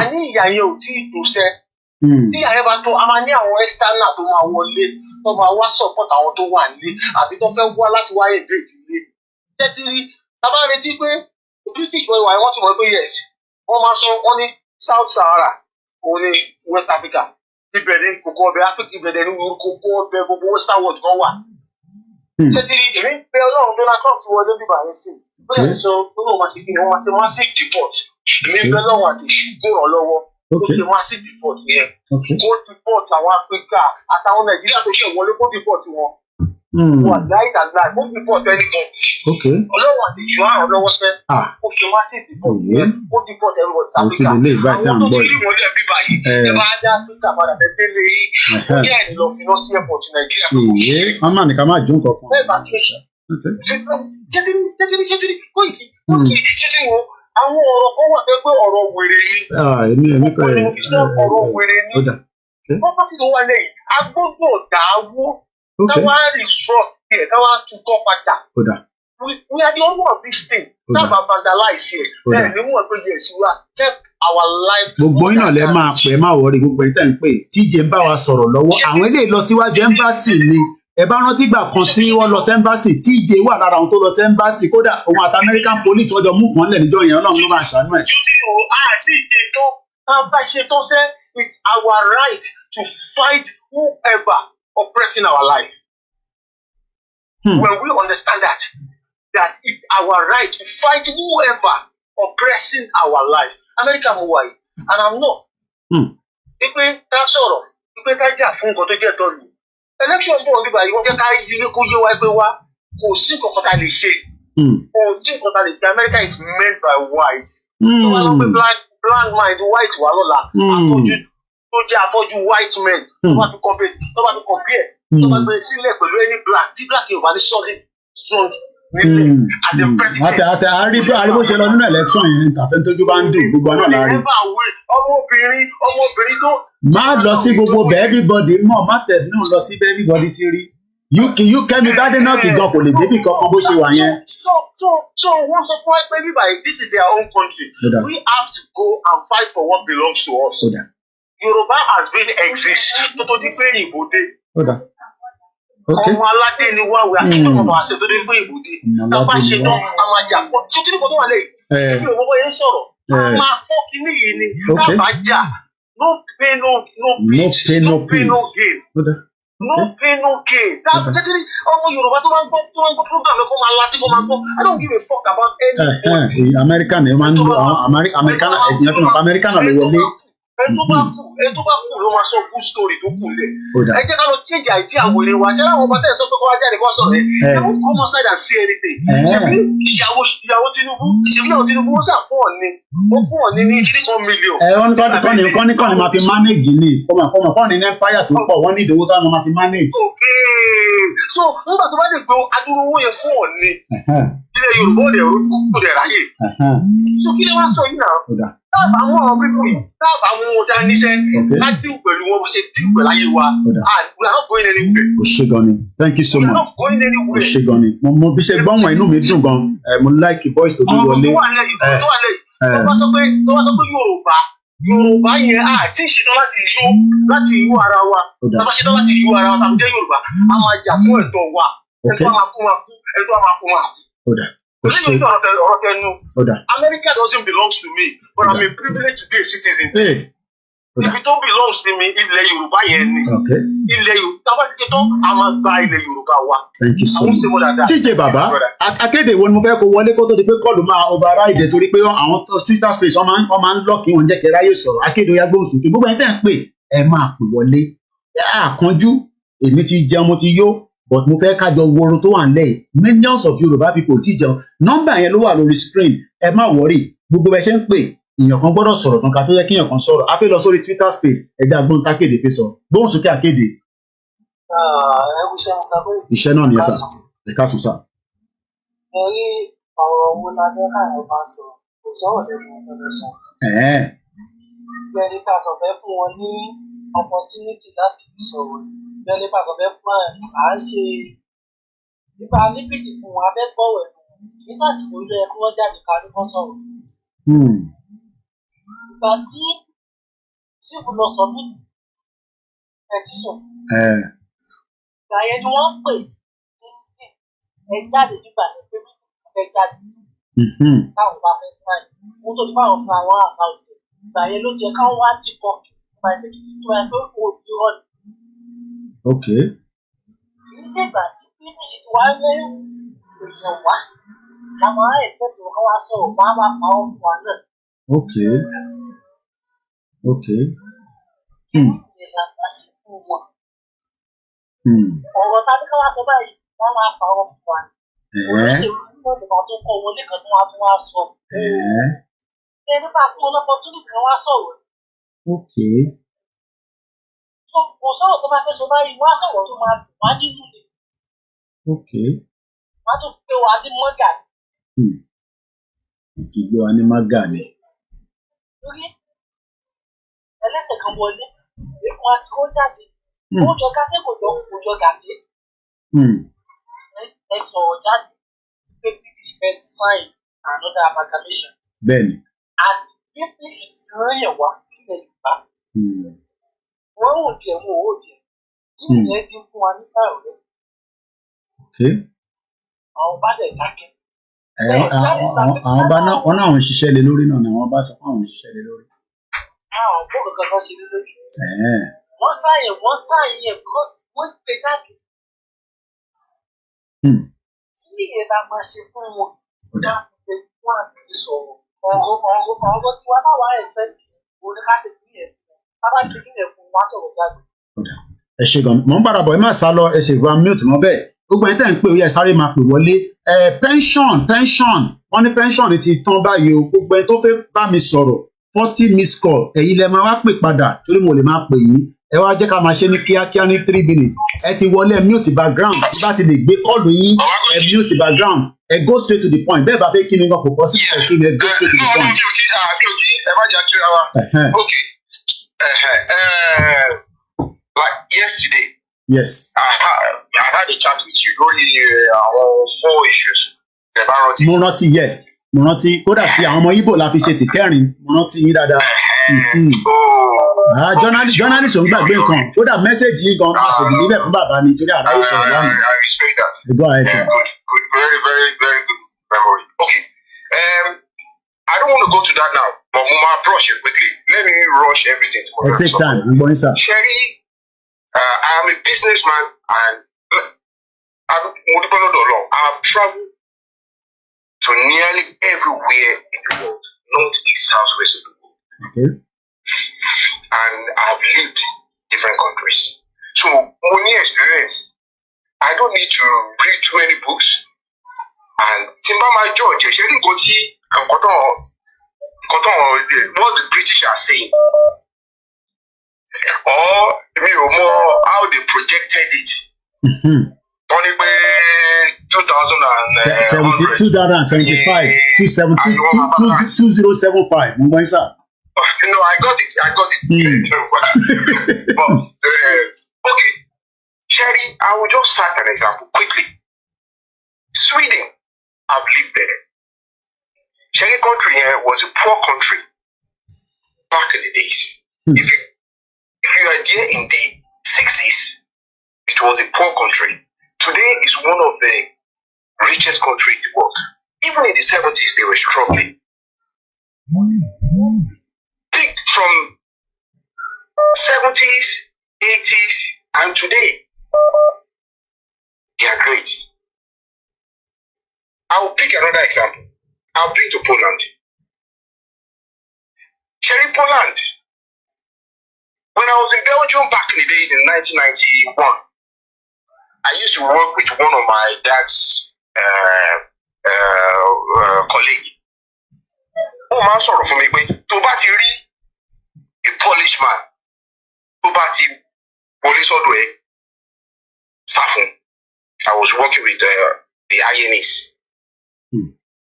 A ní ìyá yẹn ò tí tò sẹ́ tí ìyá yẹn bá tó a máa ní àwọn external tó máa wọlé tó máa wá support àwọn tó wà nílé àbí tó fẹ́ wá láti wáyé ìbéèdì ilé. Tẹ́tí rí ta bá retí pé British wọ́n wà wọ́n ti mọ̀ pé yes wọ́n máa sọ wọ́n ní South Sahara òun ní West Africa ibẹ̀ ní kòkó ọbẹ̀ Africa ibẹ̀ ní kòkó ọbẹ̀ gbogbo Western world kan wà. Tẹ́tí rí èmi bẹ Ọlọ́run Donald Trump ti wọlé bíbá yẹn sí ó lè sọ ó lóun máa ṣe kí ni wọ́n máa ṣe massive deport èmi bẹ lọ́wọ́ àti ṣùgbọ́n lọ́wọ́ ó ṣe massive deport yẹn kó deport àwọn Africa àtàwọn Nàìjíríà tó ṣe wọlé kó deport wọn. Wà láìka láì kó deport ẹni kan Ọlọ́run àti ìṣọ́ àrùn lọ́wọ́ sẹ́ ó ṣe massive deport yẹn kó deport everybody Africa àwọn tó ti rí wọn lẹ̀ bíbá yìí ẹ bá dá Africa padà tẹ́lẹ̀ yìí ó yẹ ẹni lọ fi lọ sí airport Nàìjíríà. Wọ́n máa nìkan máa jó nǹkan kan. Bẹ́ẹ̀ bá kí ṣe jẹ́tìrì Koiki wo àwọn ọ̀rọ̀ kan wà pé ọ̀rọ̀ wèrè ni. Èmi kọ́ ẹ̀ ọ̀rọ̀ wèrè ni. Property tó wà lẹ́yìn a gbọ́dọ̀ dáwó káwá restruct ẹ̀ káwá tutọ́ padà. We are the owner of this thing. Tábà vandalize ẹ̀ bẹ́ẹ̀ ni wọ́n pé yes we are kept our life. Gbogbo iná lẹ máa pè má wọrí gbogbo ẹni tẹ́ ń pè TJ ń bá wa sọ̀rọ̀ lọ́wọ́ àwọn eléyìí lọ síwájú ẹ́mbásì ni ẹ bá rántí gbà kan tí wọ́n lọ sí embassy TJ wà lára àwọn tó lọ sí embassy kódà òun àti American police ọjọ́ mú kan lẹ̀ níjọ́ yẹn Ọlọ́run ló máa ṣàánú ẹ̀. It's our right to fight whoever oppressing our life. When we understand that it's our right to fight whoever oppressing our life. America mo wà yìí, and I'm not. Ipe ká sọ̀rọ̀, ipe ká jà fún nǹkan tó jẹ́ tọ́lù. Election bọ̀ nígbà yìí wọ́n jẹ́ ká yí kó yé wa pé wá kò sí nǹkan kan tá a lè ṣe. Kò sí nǹkan tá a lè ṣe. America is made by white. Tó wá lọ pé black mind white wà lọ́la. Àfọ́jú tó jẹ́ àfọ́jú white men. Tó bá fi compare. Tó bá gbé sílẹ̀ pẹ̀lú any black. Tí black yóò bá ní solid strong. Àtẹ àríbó ṣe lọ nínú election yẹn tàfẹ́ tójú bá ń dùn gbogbo náà láàrin. Ọmọbìnrin tó. Má lọ sí gbogbo bẹ́ẹ̀ everybody mọ̀ má tẹ̀ náà lọ sí bẹ́ẹ̀ everybody ti rí. Kẹ́mi Badenoch gan kò lè débi kankan bó ṣe wà yẹn. So wọ́n sọ fún wa pé bíbá yìí this is their own country. We have to go and fight for what belongs to us. Yoruba has been exist tó tó di pé ìbò dé. Ọmọ aládé ni wá wẹ akẹ́kọ̀ọ́ ọmọ àṣẹ tó dé fún ìbòdì tábà ṣe tán a máa jà pọ̀ tó kíni kò tó wà lẹ́yìn ẹbí òun bọ́ yẹn sọ̀rọ̀ a máa fọ́ kíní yìí ni tábà jà no pain no peace no pain no gain no pain no gain tẹ́tí ọmọ Yorùbá tó máa ń gbọ́ program ẹ̀ kó máa láti kó máa gbọ́ I don't give a fuck about anything. Amẹ́ríkà ni máa ń lo Amẹ́ríkà ẹ̀yìn tó máa pa Amẹ́ríkà náà lè wọlé. Ẹni tó bá kú ló máa sọ good story tó kù lẹ̀. Ẹ jẹ́ ká lọ change àìdí àwòrán wa. Ṣé láwọn ọba tẹ̀ sọ pé kó wá jáde kó sọ̀rọ̀ ẹ̀? Ẹ wọ́n come outside and say anything. Ṣèbí ìyàwó Tinubu wọ́n ṣà fún Ọ̀ọ̀ni. Ó fún Ọ̀ọ̀ni ní 3 million. Kọ́ni máa fi manage ni. Kọ́ni ní empire tó pọ̀ wọ́n ní ìdòwò táwọn máa fi manage. So nígbà tó bá lè gbé adúrú owó yẹn fún Ọ̀ọ̀ni. Ilẹ̀ Yorùbá ò lè rú kó lè ráyè. So kí lè wá sọ yìí náà? Táàbà mú àwọn pípọ̀ yìí, táàbà mú wọn dá níṣẹ́, láti dìbò pẹ̀lú wọn, ṣe dìbò pẹ̀lú ayé wa. We are not going anywhere. O ṣe gan ni, thank you so much. We are not going anywhere. O ṣe gan ni, mo bí ṣe gbọ́n wọn inú mi dùn gan, mo like voice tó bí wọlé. Tó wà lẹ́yìn, tó bá sọ pé Yorùbá yẹn àti ìṣetán láti yú ara wa. Tá bá ṣetán láti yú ara wa, tàbí jẹ́ Yorùbá, a máa jà fún ẹ̀tọ́ wa. Ẹ̀tọ́ a máa kú, ẹ̀tọ́ a máa kú. America doesn't belong to me, but I'm a privilege to be a citizen. If it don't belong to me, ilẹ̀ Yorùbá yẹn ni. Ilẹ̀ Yorùbá bá ti tán, a máa gba ilẹ̀ Yorùbá wa. Thank you so much. TJ bàbá, akéde wo ni mo fẹ́ kó wọlé kó tó di pé kọ́ọ̀lù máa override torí pé àwọn Twitter space wọ́n máa ń lọ́ọ̀kì wọn jẹ́ kí ráyè sọ̀rọ̀. Akéde ó yá gbóhùn sókè. Gbogbo ẹni tẹ́ ń pè ẹ máa pè wọlé. Àkànjú èmi ti jẹun mo ti yó. But mo fẹ́ kájọ woro tó wà nílẹ̀ millions of Yorùbá people tí jẹun nọ́mbà yẹn ló wà lórí screen ẹ má wọrí gbogbo ẹ ṣe ń pè èèyàn kan gbọ́dọ̀ sọ̀rọ̀ kan ká tó yẹ kí èèyàn kan sọ̀rọ̀ a fẹ́ lọ sórí Twitter space ẹja gbọ́n tákéde fi sọ gbóhùn sókè àkéde. Iṣẹ́ náà ni ẹ sà ẹ ká sùn sà. Mo rí ọ̀rọ̀ owó lábẹ́ káwọn bá sọ kò sọ̀rọ̀ lẹ́nu ọ̀dọ̀ sọ. Bẹ́ẹ̀ ni ká kàn fẹ́ fún wọn ní opportunity láti sọ̀rọ̀ bẹ́ẹ̀ nípa kan fẹ́ fún à ń ṣe nípa níbìtì fún wọn abẹ́ bọ̀wẹ̀ kì í sàṣìkò ilé ẹ̀kọ́ wọn jáde ká ní kọ́ sọ̀rọ̀. Ìgbà tí ṣíìpù lọ submit petition ìgbà yẹn ni wọ́n ń pè ẹ jáde nígbà yẹn pé ẹ jáde táwọn bá fẹ́ sáyìn wọ́n tó ní báwọn fún àwọn àgbà ọ̀sẹ̀ ìgbà yẹn ló ti yẹ káwọn wá dìbọ̀ ìgbà yẹn pé kì í sí tó yẹ pé kò di ọ̀nà. Okay. Nígbà tí British ti wá ní èèyàn wá, làwọn ẹ̀sẹ̀ tó wọ́n wá sọ̀rọ̀ bá wà pa ọ́ fún wa náà. Okay. Kí ni ìlànà bá ṣe fún wọn? Ọ̀rọ̀ tàbí ká wá sọ báyìí, wọ́n máa pa ọ́ fún wa. Oríṣiríṣi ìwọ́n tó máa tó kọ́ wọn lẹ́kàn tó wá sọ. Ṣé nípa fún wọn opportunity kan wá sọ̀rọ̀? Okay. Kò sọ̀rọ̀ tó máa fẹ́ sọ báyìí, wọ́n á sọ̀rọ̀ tó máa dùn wá nínú ni. Okay. Wọ́n á tún pé wà ní mọ́gà. Ìgbé wa ní mágà ni. Lórí ẹlẹ́sẹ̀ kan wọlé, èkó àti kó jáde. Ó jọ káfé kò jọ gàdé. Ẹ sọ̀rọ̀ jáde pé British fẹ́ sign another amalgamation. Bẹ́ẹ̀ni. And British ìsìnrán yẹn wá sílẹ̀ Yorùbá. Wọ́n ò jẹ́ wọn ò jẹ́. Kí nìyẹn ti fún wa ní sáà rẹ̀? àwọn bá dẹ̀ dákẹ́. Àwọn bá náà wọn náà ń ṣiṣẹ́ lé lórí náà ni àwọn bá sọ pé àwọn ń ṣiṣẹ́ lé lórí. àwọn gbọ́dọ̀ kankan ṣe lé lórí. wọ́n sáyẹn because wọ́n gbé jáde. kí ìyẹn la máa ṣe fún wọn. wọ́n á fi sọ̀rọ̀ ọ̀rọ̀ tiwa náà wà expect òun ni ká ṣe kí yẹn ká bá ṣe kí yẹn fún wa sọ̀rọ̀ jáde. ẹ ṣe gan mọ̀ ń padà bọ̀ ẹ má sá lọ ẹ ṣe ìgbà mute mọ́ bẹ́ẹ̀ gbogbo ẹni tẹ́ ń pè ó yẹ sáré máa pè wọlé pension wọ́n ní pension ti tán báyìí o gbogbo ẹni tó fẹ́ bá mi sọ̀rọ̀ 40 miss call ẹ̀yin lẹ máa wá pè padà torí mo lè máa pè yín ẹ wá jẹ́ ká máa ṣe ní kíákíá ní 3 minutes ẹ ti wọlé mute background tí bá ti lè gbé kọ́ọ̀lù yín ẹ mute background ẹ go straight to the point bẹ́ẹ̀ bá fẹ́ kí ni gan kò pọ̀ sí ẹ kí ni ẹ go straight to the point. ẹ má jà kíra wa okay like yesterday. Yes. I had a chat with you lórí àwọn 4 issues. Mo rántí yes. Mo rántí kódà tí àwọn ọmọ Igbo la fi ṣe ti kẹrin. Mo rántí yín dáadáa. Journalist ò ń gbàgbé nǹkan. Kódà mẹ́sẹ̀gì yín gan máa ṣèdí níbẹ̀ fún bàbá ni torí àráyé sọ̀rọ̀ lánàá. I respect that. Go ahead, sir. Good, very, very, very good memory. Okay. I don't want to go to that now, but mo máa brush it quickly. Let me rush everything. Take time. I'm going, sir. Sherry, I am a businessman and I have traveled to nearly everywhere in the world, north, east, south, west of the world. Okay. And I have lived in different countries. So, money experience. I don't need to read too many books. And Timbama George, Sherry Goti and what the British are saying. Or how they projected it. Only by 2075, 2075. No, I got it. But, okay, Sherry, I will just cite an example quickly. Sweden, I've lived there. Sherry country here was a poor country back in the days. If you are there in the 60s, it was a poor country. Today is one of the richest countries in the world. Even in the 70s, they were struggling. Picked from 70s, 80s, and today, they are great. I will pick another example. I've been to Poland. Cherry Poland. When I was in Belgium back in the days in 1991, I used to work with one of my dad's colleagues. Ó máa ń sọ̀rọ̀ fún mi pé tó bá ti rí a Polish man tó bá ti wọlé sọ́dọ̀ ẹ̀ sá fún. I was working with the INEs,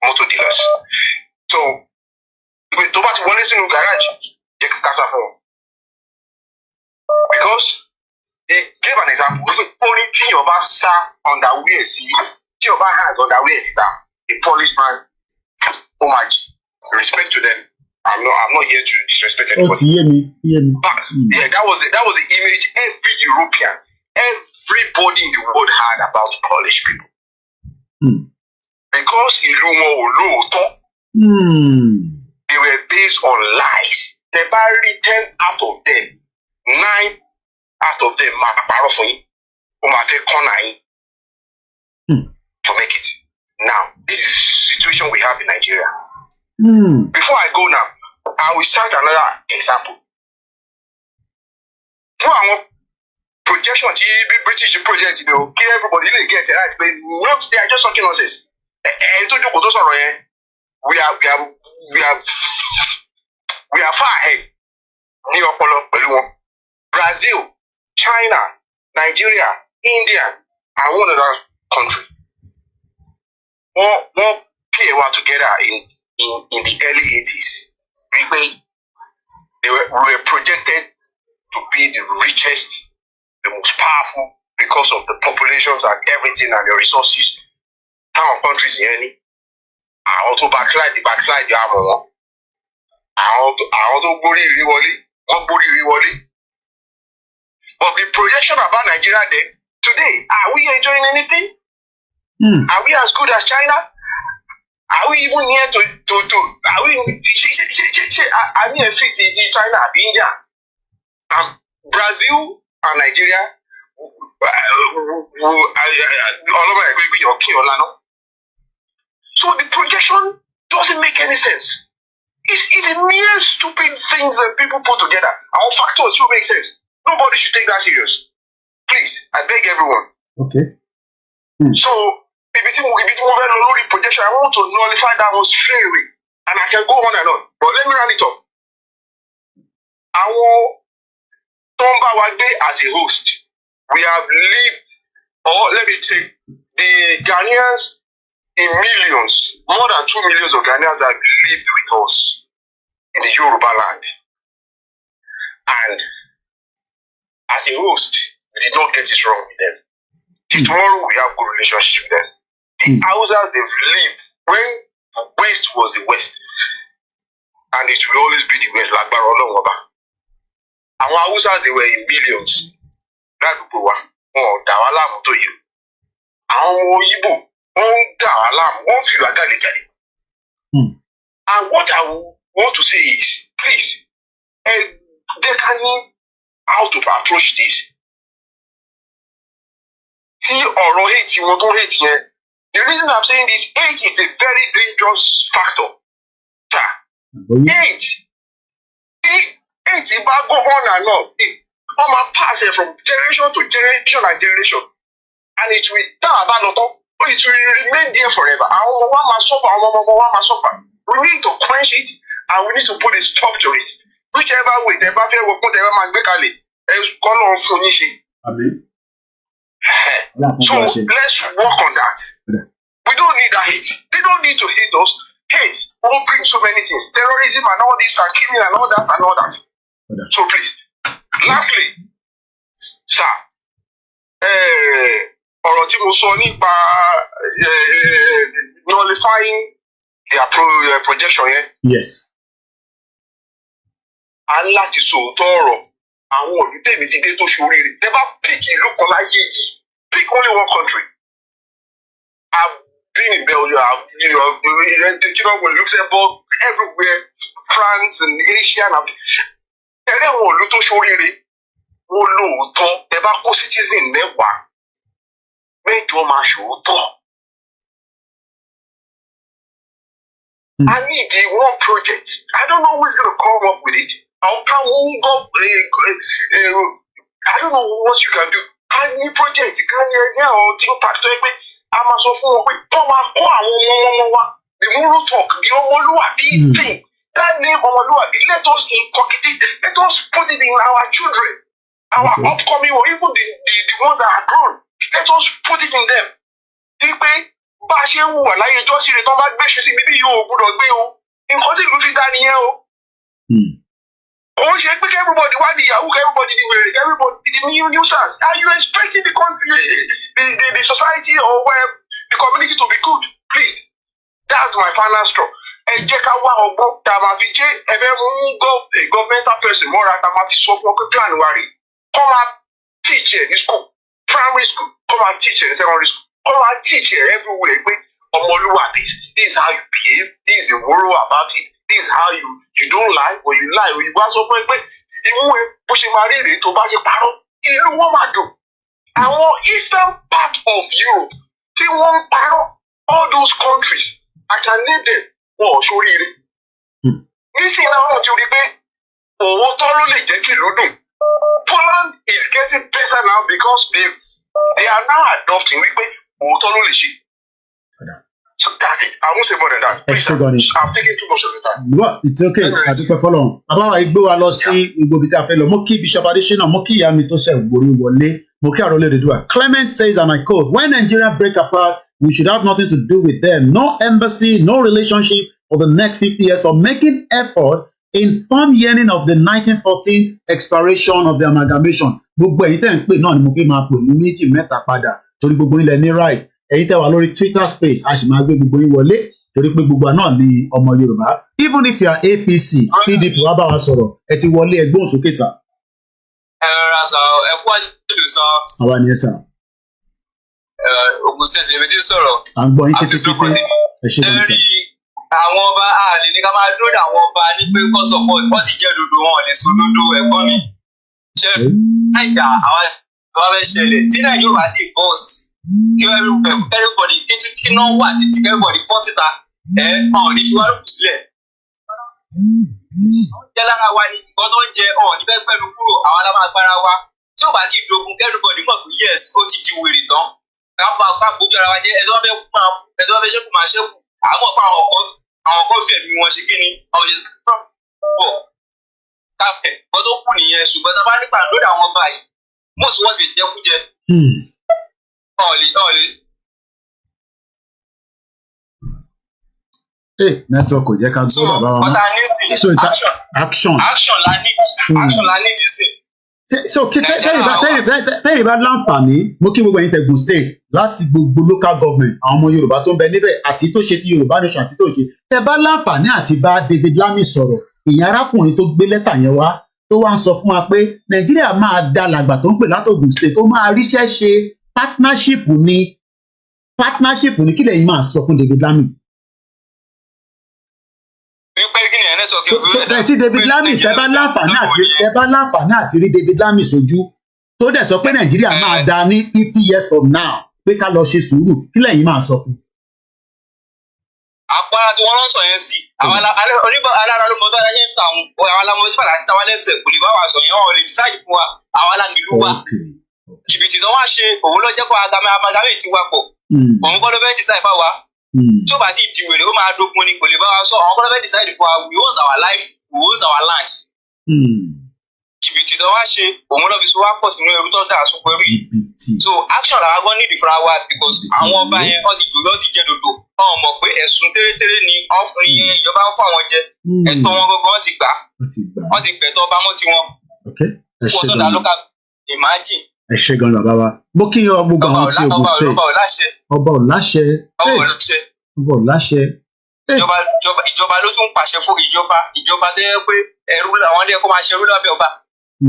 motor dealers. So, tó bá ti wọlé sínú garage, jẹ́ ká sá fún wọn. Because he gave an example. Only tí o bá sá underwear sí, tí o bá hang underwear sí ta, a Polish man, homage, respect to them. I'm not here to disrespect anybody. But yeah, that was the image every European, everybody in the world had about Polish people. Because ìlú wọn ò lóòótọ́. They were based on lies. Tẹ́ bá rí 10 out of them, 9 out of them máa parọ́ fún yín. Ó máa fẹ́ kọ́nà yín to make it. Now, this is the situation we have in Nigeria. Before I go now, I will cite another example. Fún àwọn projection tí British project ni o, kí everybody lè get it right, but not they are just talking nonsense. Ẹni tó jókòó tó sọ̀rọ̀ yẹn, we are far ahead ní ọpọlọ pẹ̀lú wọn. Brazil, China, Nigeria, India, and one other country. Wọ́n pair well together in the early 80s. We were projected to be the richest, the most powerful because of the populations and everything and the resources. Our countries here ni. Àwọn tó backslide yà mọ̀ wọ́n. Àwọn tó gbórí ìrí wọlé, wọ́n gbórí ìrí wọlé. But the projection about Nigeria then, today, are we enjoying anything? Are we as good as China? Are we even near to are we I mean fit China and India and Brazil and Nigeria all over your king Olano. So the projection doesn't make any sense. It's a mere stupid things that people put together. Our factors should make sense. Nobody should take that serious. Please, I beg everyone. Okay. So, if it's more than a low projection, I want to nullify that one straight away. And I can go on and on. But let me run it up. Our Tomba Wagbe as a host, we have lived, or let me say, the Ghanaians in millions, more than 2 million of Ghanaians have lived with us in the Yoruba land. And as a host, we did not get it wrong with them. Till tomorrow, we have good relationship with them. The Hausas they've lived when the West was the West, and it will always be the West, like Barolongwaba. And when Hausas they were in billions, that people were Dawala to you. And Yibo. And what I want to say is, please, they can know how to approach this. See, or hate you, or don't hate you. The reason I'm saying this, hate is a very dangerous factor. Hate, if I go on and on, I'm passing from generation to generation and generation, and it will tell about not. But it will remain there forever. We need to quench it and we need to put a stop to it. Whichever way, the Bafia will put Amen. So let's work on that. We don't need that hate. They don't need to hate us. Hate will bring so many things. Terrorism and all this and killing and all that and all that. So please, lastly, sir, ọ̀rọ̀ tí mo sọ nípa nullifying their projection yẹn. Yes. A ń láti sòótọ́ ọ̀rọ̀ àwọn olùdèmí ti dé tó ṣoríire. Tẹ́ bá pick ìlú kan láyé yìí, pick only one country. I've been in Belgium, Luxembourg, everywhere, France and Asia. Ẹ̀rẹ́ àwọn olú tó ṣoríire, wọ́n lóòótọ́, tẹ́ bá kó citizen mẹ́wàá. I need one project. I don't know who's going to come up with it. How can we go? I don't know what you can do. I need project. Can you impact to it? I'm also for the moral talk, the Omoluabi thing. That name Omoluabi, let us inculcate it. Let us put it in our children, our upcoming, or even the ones that are grown. Let us put it in them. Ipe bá ṣe ń wà láyé ọjọ́ sí rẹ̀ tó bá gbé ṣu sí bíbí yóò gbúdọ̀ gbé o. Nǹkan tí ìlú fi dá nìyẹn o. Ó ṣe pé everybody wá di yahoo, everybody di wèrè, everybody di nuisance. Are you expecting the country, the society or the community to be good? Please, that's my final straw. Ẹ jẹ́ ká wá ọgbọ́n tá a máa fi jẹ́ ẹ fẹ́ mú governmental person mọ́ra tá a máa fi sọ fún ọ pé plan wa rè. Come and teach in school. Primary school, come and teach in secondary school, come and teach here everywhere. This is how you behave, this is the moral about it, this is how you don't lie, or you lie, or you pass up pushing marry to bash a parrot, you know what I do. Our eastern part of Europe, they want parrot, all those countries, I can name them, oh, show you. This is now to debate, or what all Poland is getting better now because they are now adopting. So that's it. I won't say more than that. Please, I've taken too much of the time. Well, it's okay. I do follow. About Igbo wa lọ sí Igbo bita fẹ́ lọ. Mo kí Bishop Adesina, mo kí ìyá mi tó ṣe gbori wọlé. Mo kí Arole Dedua. Clement says, and I quote, when Nigeria break apart, we should have nothing to do with them. No embassy, no relationship for the next 50 years for making effort in firm yearning of the 1914 expiration of the amalgamation. Gbogbo ẹ̀yin tẹ́ ń pè náà ni mo fi máa pè ní méjì mẹ́ta padà torí gbogbo ilẹ̀ ní right. Ẹ̀yin tẹ́ wà lórí Twitter space a sì máa gbé gbogbo yín wọlé torí pé gbogbo náà ni ọmọ Yorùbá. Even if you are APC, PDP wá bá wa sọ̀rọ̀ ẹ ti wọlé ẹgbọ́n sókè sà. Ẹ rọra sọ ẹ kú àjọyọ̀ sọ. Àwa ni ẹ sà. Ogun State lèmi ti sọ̀rọ̀. À ń gbọ́ yín kékeré. Ẹ ṣe gbọ́dọ̀ sọ. Àwọn ọba àlè ní ká máa dúró dà àwọn ọba ní pé kọ́ support wọ́n ti jẹ́ dodo wọn lè so dodo ẹ̀gbọ́n mi. Ṣé Naija àwọn ọba fẹ́ ṣẹlẹ̀ tí Nàìjíríà bá ti burst kí everybody tí náà wà títí everybody fọ́n síta ọ̀hún ní fi wá lókun sílẹ̀. Jẹ́ lára wa ni nǹkan tó ń jẹ ọ̀hún ní fẹ́ pẹ̀lú kúrò àwọn alábàágbára wa tí ó bá ti dogun everybody mọ̀ pé yes ó ti di wèrè tán ká gbójú ara wa jẹ́ ẹ̀dọ́ fẹ́ ṣẹ́kù máa ṣẹ́kù àmọ́ pa àwọn kan fẹ̀ mi wọn ṣe kí ni àwọn ṣe pọ̀ káfẹ́ kọ́ tó kù nìyẹn ṣùgbọ́n tá a bá nípa lórí àwọn ọba yìí mọ̀ sí wọ́n sì jẹkújẹ. Network kò jẹ́ ká gbọ́ bàbá wa mọ́. So action la need sí. So tẹ́yìn bá láǹfààní mo kí gbogbo ẹ̀yin tẹ̀gùn state láti gbogbo local government àwọn ọmọ Yorùbá tó ń bẹ níbẹ̀ àti tó ṣe ti Yorùbá nation àti tó ṣe tẹ́ bá láǹfààní àti bá David Lami sọ̀rọ̀ ìyẹn arákùnrin tó gbé lẹ́tà yẹn wá tó wá ń sọ fún wa pé Nàìjíríà máa da làgbà tó ń pè látògùn state tó máa ríṣẹ́ ṣe partnership ni kí lẹ́yìn máa sọ fún David Lami. Tí David Lami tẹ́ bá láǹfààní àti rí David Lami sójú tó dẹ̀ sọ pé Nàìjíríà máa da ní 50 years from now pé ká lọ ṣe sùúrù kí lẹ́yìn máa sọ fún. Àpárá tí wọ́n lọ sọ yẹn sí àwọn alára ló mọ bá yẹn ń ta àwọn alámọ̀tí bàtà tí táwa lẹ́sẹ̀ kò lè bá wa sọ yẹn wọn ò lè decide fún wa àwọn alámìlú wa jìbìtì tó wá ṣe òun ló jẹ́ kó agamẹ́ ti wá pọ̀ òun kọ́ ló fẹ́ decide fún wa. Tí ó bá ti di wèrè ó máa dógun ni kò lè bá wa sọ àwọn kọ́lọ́fẹ́ decide for we owns our life we owns our land. Jìbìtì tó wá ṣe òun lọ́ọ́ fi so wá pọ̀ sínú ẹrú tó dáa sóko ẹrú yìí. So action làwọn gbọ́ nídìí fúnra wa because àwọn ọba yẹn wọ́n ti jò lọ́ọ́ ti jẹ dòdò wọ́n mọ̀ pé ẹ̀sùn tẹ́lẹ̀tẹ́lẹ̀ ni ọ̀fìn ìjọba ń fún àwọn jẹ ẹ̀tọ́ wọn gbogbo wọ́n ti gbà wọ́n ti gbẹ̀tọ́ ọba mọ́ tiwọn. Wọ́n sọ̀dà local imagine. Ẹ ṣe gan bàbá wa mo kí yan gbogbo àwọn tí Ogun State ọba ò láṣẹ. Ìjọba ló tún pàṣẹ fún ìjọba tó yẹ pé ẹrú làwọn ilé ẹ̀kọ́ máa ṣe ẹrú lábẹ́ ọba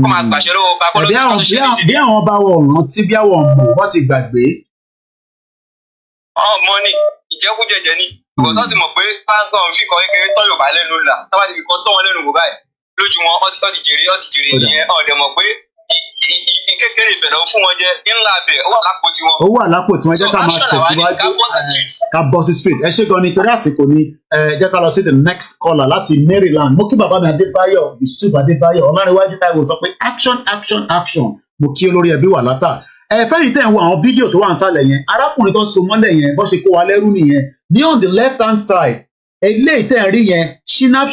kó máa gbàṣẹ lọ́wọ́ ọba kó ló tó ṣe ní ìsìn. Bí àwọn ọba wọ rántí bí àwọn ọmọ wọn ti gbàgbé. Ọmọ ni ìjẹkújẹjẹ ni ìwòsàn ti mọ̀ pé káńkàn fi kọ́ kékeré tọ́ Yorùbá lẹ́nu là tábà ti fi kọ́ tọ́ wọn lẹ́nu wò báyìí lójú wọn ó ti jèrè ìyẹn ọ̀dẹ̀ mọ̀ pé kékeré ìbẹ̀rẹ̀ fún wọn jẹ́ ńlá abẹ ó wà lápò tiwọn. Ó wà lápò tiwọn jẹ́ ká máa tẹ̀síwájú ká bọ́ sí street. Ẹ ṣé gan ni torí àsìkò ni jẹ́ ká lọ sí the next caller láti Maryland. Mo kí bàbá mi Adébáyọ̀ Yusuf Adébáyọ̀ Ọlárẹ̀wájú Táíwò sọ pé action mo kí olórí ẹbí wà látà. Fẹ́yìn tẹ̀ ń wo àwọn fídíò tó wà ń sálẹ̀ yẹn arákùnrin tó so mọ́lẹ̀ yẹn bó ṣe kó wa lẹ́rú nìyẹn ní on the left hand side eléyìí tẹ̀ ń rí yẹn shinap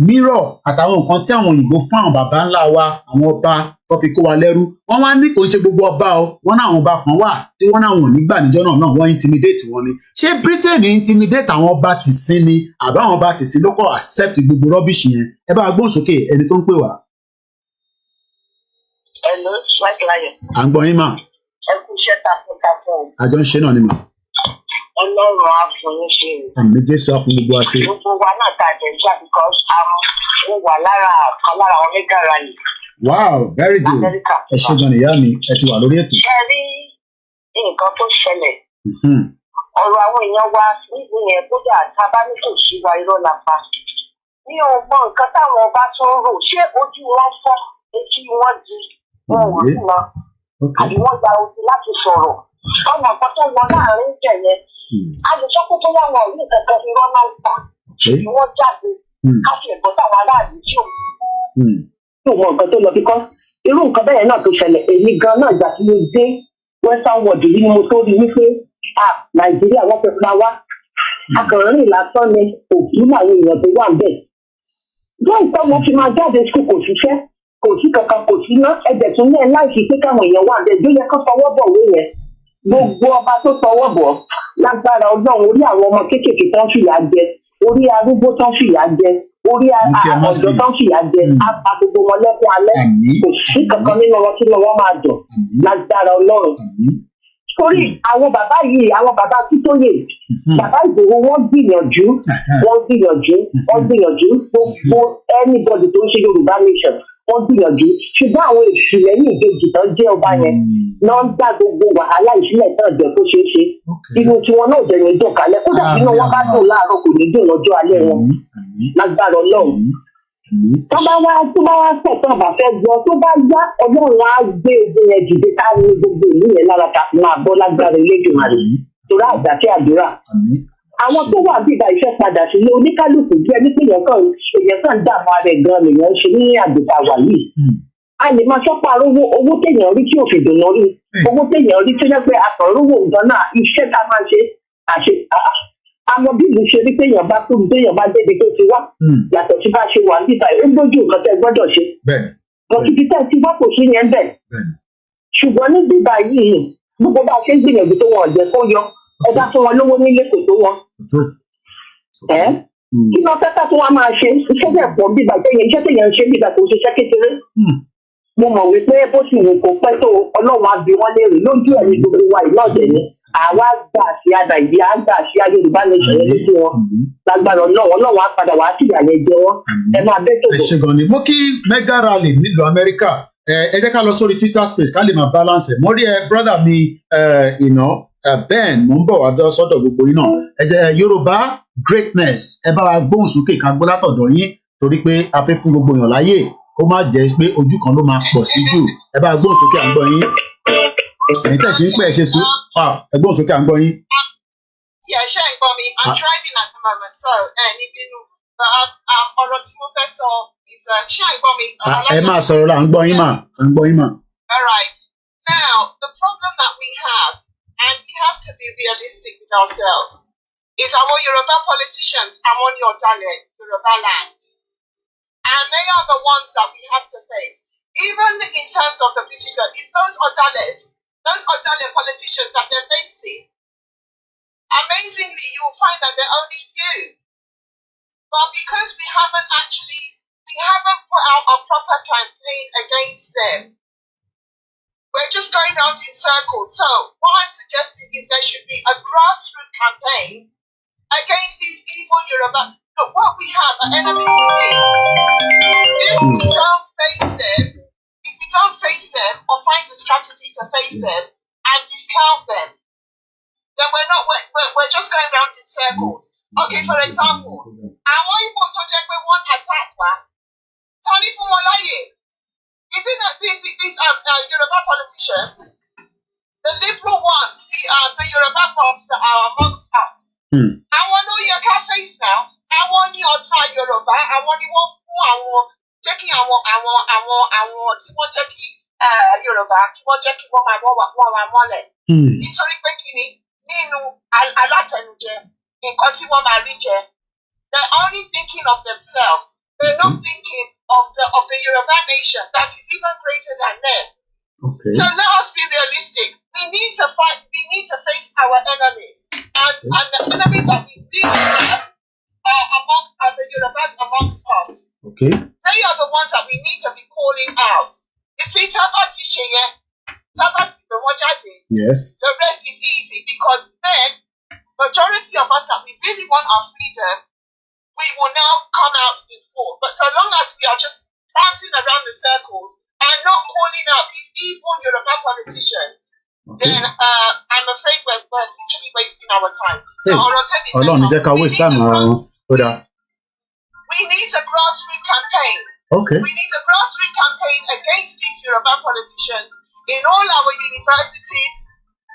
mirror àtàwọn nǹkan tí àwọn òyìnbó fún àwọn bàbá ńlá wa àwọn ọba tó fi kó wa lẹ́rú wọ́n wá ní kò ń ṣe gbogbo ọba o wọ́n náà àwọn ọba kan wà tí wọ́n náà wọ́n nígbà níjọ́ náà wọ́n intimidate wọn ni ṣé Britain intimidate àwọn ọba tìsín ni àbá àwọn ọba tìsín ló kọ́ accept gbogbo rubbish yẹn ẹ bá gbóhùn sókè ẹni tó ń pè wá. Hello, White Lion. À ń gbọ́ yín mà. Ẹ kú iṣẹ́ takuntakun. Àjọ ń ṣe náà ni mà. Ọlọ́run á fún yín ṣe. Àmì Jésù á fún gbogbo wa ṣe. Gbogbo wa náà ta àjẹjà because mo wà lára kan lára àwọn mega rally. Wow, very good. Ẹ ṣe gan ìyá mi, ẹ ti wà lórí ètò. Ṣé rí nǹkan tó ṣẹlẹ̀? Ọ̀rọ̀ àwọn èèyàn wa níbi yẹn kódà tá a bá ní kò sí wa irọ́ la pa. Mi ò mọ nǹkan táwọn ọba tó ń rò ṣé ojú wọn fọ́ etí wọn di wọn ò rí wọn àbí wọn gba ojú láti sọ̀rọ̀. Ọmọ nǹkan tó wọ láàrin jẹ yẹn. A lè sọ pé bóyá wọn ò ní kankan fi rán náà pa. Wọ́n jáde ká fi ẹ̀gbọ́n táwọn aráàlú tí ò mọ nǹkan tó lọ bíkọ́ irú nǹkan bẹ́ẹ̀ náà tó ṣẹlẹ̀ èmi gan náà ìgbà tí mo dé western world yìí ni mo tó rí wípé Nàìjíríà wọ́n fẹ́ pa wá akọ̀ròyìn lásán ni òkú làwọn èèyàn tó wà bẹ́ẹ̀. Bẹ́ẹ̀ ìtọ́ mo fi máa jáde skul kò ṣiṣẹ́ kò sí kankan kò sí ná ẹgbẹ̀ tún ní ẹ láìsí pé káwọn èèyàn wà bẹ́ẹ̀ ló yẹ kó fọwọ́ bọ̀ wé yẹn gbogbo ọba tó fọwọ́ bọ̀ lágbára Ọlọ́run orí àwọn ọmọ kéékèèké tó ń fìyà jẹ orí arúgbó tó ń fìyà jẹ orí ọ̀dọ́ tó ń fìyà jẹ apá gbogbo wọn lẹ́kún alẹ́ kò sí kankan nínú wọn tí wọn máa dùn lágbára Ọlọ́run. Torí àwọn bàbá yìí àwọn bàbá Títóyè bàbá Ìgbòho wọ́n gbìyànjú gbogbo anybody tó ń ṣe Yorùbá nation wọ́n gbìyànjú ṣùgbọ́n àwọn èṣù lẹ́yìn ìkejì tó jẹ́ ọba yẹn náà ń dá gbogbo wàhálà ìṣílẹ̀ náà jẹ́ kó ṣeé ṣe inú tiwọn náà jẹ́ ní dùn kálẹ̀ kódà bí wọn bá dùn láàárọ̀ kò ní dùn lọ́jọ́ alẹ́ wọn lágbára Ọlọ́run tó bá wá sẹ̀ tó bá fẹ́ gbọ́ tó bá yá Ọlọ́run á gbé egun yẹn dìde ká ní gbogbo ìlú yẹn lára ká máa bọ́ lágbára Elédùmarè torí àgbàtì àdúrà àwọn tó wà bíbá iṣẹ́ padà sílé oníkálukú bí ẹni pé èèyàn kan dààmú ara ẹ̀ gan nìyẹn ń ṣe ní àgbègbè àwà yìí a lè máa ṣọ́pá owó téèyàn rí tí òfin dùnú rí owó téèyàn rí tí wọ́n pẹ́ àtọ̀rọ̀wò gan náà iṣẹ́ tá a máa ṣe àmọ́ bí ìlú ṣe rí téèyàn bá débi tó ti wá yàtọ̀ tí bá ṣe wà bíbá ó gbójú nǹkan tẹ́ gbọ́dọ̀ ṣe lọ́sibí tẹ́ ti wá kò sí yẹn bẹ́ẹ̀ ṣùgbọ́n ní bíbá yìí gbogbo bá a ṣe ń gbìyànjú tó wọn ọ̀jẹ̀ kó yọ ẹ bá fún wọn lówó nílé kò tó wọn. kí ló fẹ́ ká tó wá máa ṣe iṣẹ́ bẹ́ẹ̀ pọ̀ bíbá iṣẹ́ tẹ̀yàn ń ṣe bíbá kò ṣiṣẹ́ kékeré. mo mọ̀ wípé bó ti wù kó pẹ́ tó Ọlọ́run á bi wọ́n léèrè lójú ẹ̀ ní gbogbo wa ìlọ́ọ̀dẹ̀ ni àwa gbà sí Nàìjíríà gbà sí Yorùbá nation yẹn lójú wọn lágbára Ọlọ́run á padà wá sí ìyàlẹ̀ jẹ wọn ẹ máa bẹ́ tó bọ̀. ẹ ṣe gan ni mo kí mega rally nílùú Amẹ́ríkà ẹ jẹ́ ká lọ sórí Twitter space ká lè máa balance ẹ̀ mo rí ẹ brother mi Ben mo ń bọ̀ wá sọ́dọ̀ gbogbo yín náà ẹ jẹ́ Yorùbá greatness ẹ bá wa gbóhùn sókè ká gbọ́ látọ̀dọ̀ yín torí pé a fẹ́ fún gbogbo èèyàn láyè kó má jẹ́ pé ojú kan ló máa pọ̀ sí jù ẹ bá gbóhùn sókè à ń gbọ́ yín ẹ̀yin tẹ̀sí ń pẹ́ ẹ ṣe sùn ẹ gbóhùn sókè à ń gbọ́ yín. Yeah, ṣé ẹ gbọ́ mi? I'm driving at the moment, so ní bínú ọ̀rọ̀ tí mo fẹ́ sọ is ṣé ẹ gbọ́ mi? Ẹ máa sọ̀rọ̀ la à ń gbọ́ yín mà à ń gbọ́ yín mà. All right. Now, the problem that we have, and we have to be realistic with ourselves, is our Yoruba politicians are on your Yoruba land. And they are the ones that we have to face. Even in terms of the British, it's those Odale politicians that they're facing. Amazingly, you'll find that they're only few. But because we haven't put out a proper campaign against them, we're just going out in circles. So what I'm suggesting is there should be a grassroots campaign against these evil Yoruba. Look, what we have are enemies within. If we don't face them or find a strategy to face them and discount them, then we're just going round in circles. Okay, for example, àwọn Igbo tó jẹ́ pé wọ́n attack wa, tani fún wọn láyè. Isn't that these Yoruba politicians, the liberal ones, the Yoruba ones that are amongst us? Àwọn ló yẹ ká face now. Àwọn ní ọ̀tá Yorùbá, àwọn ni wọ́n fún àwọn jẹ́ kí àwọn tí wọ́n jẹ́ kí Yorùbá kí wọ́n jẹ́ kí wọ́n máa mọ́lẹ̀. Nítorí pé kí ni nínú alátẹnujẹ nǹkan tí wọ́n máa rí jẹ, they're only thinking of themselves. They're not thinking of the Yoruba nation that is even greater than them. Okay. So let us be realistic. We need to fight. We need to face our enemies, and the enemies that we really have are the Yorubas amongst us. Okay. They are the ones that we need to be calling out. You see, Tabati Sheye, Tabati Bewajati. Yes. The rest is easy because then majority of us that we really want our freedom, we will now come out in full. But so long as we are just dancing around the circles and not calling out these evil Yoruba politicians, then I'm afraid we're literally wasting our time. So we need a grassroots campaign. Okay. We need a grassroots campaign against these Yoruba politicians in all our universities,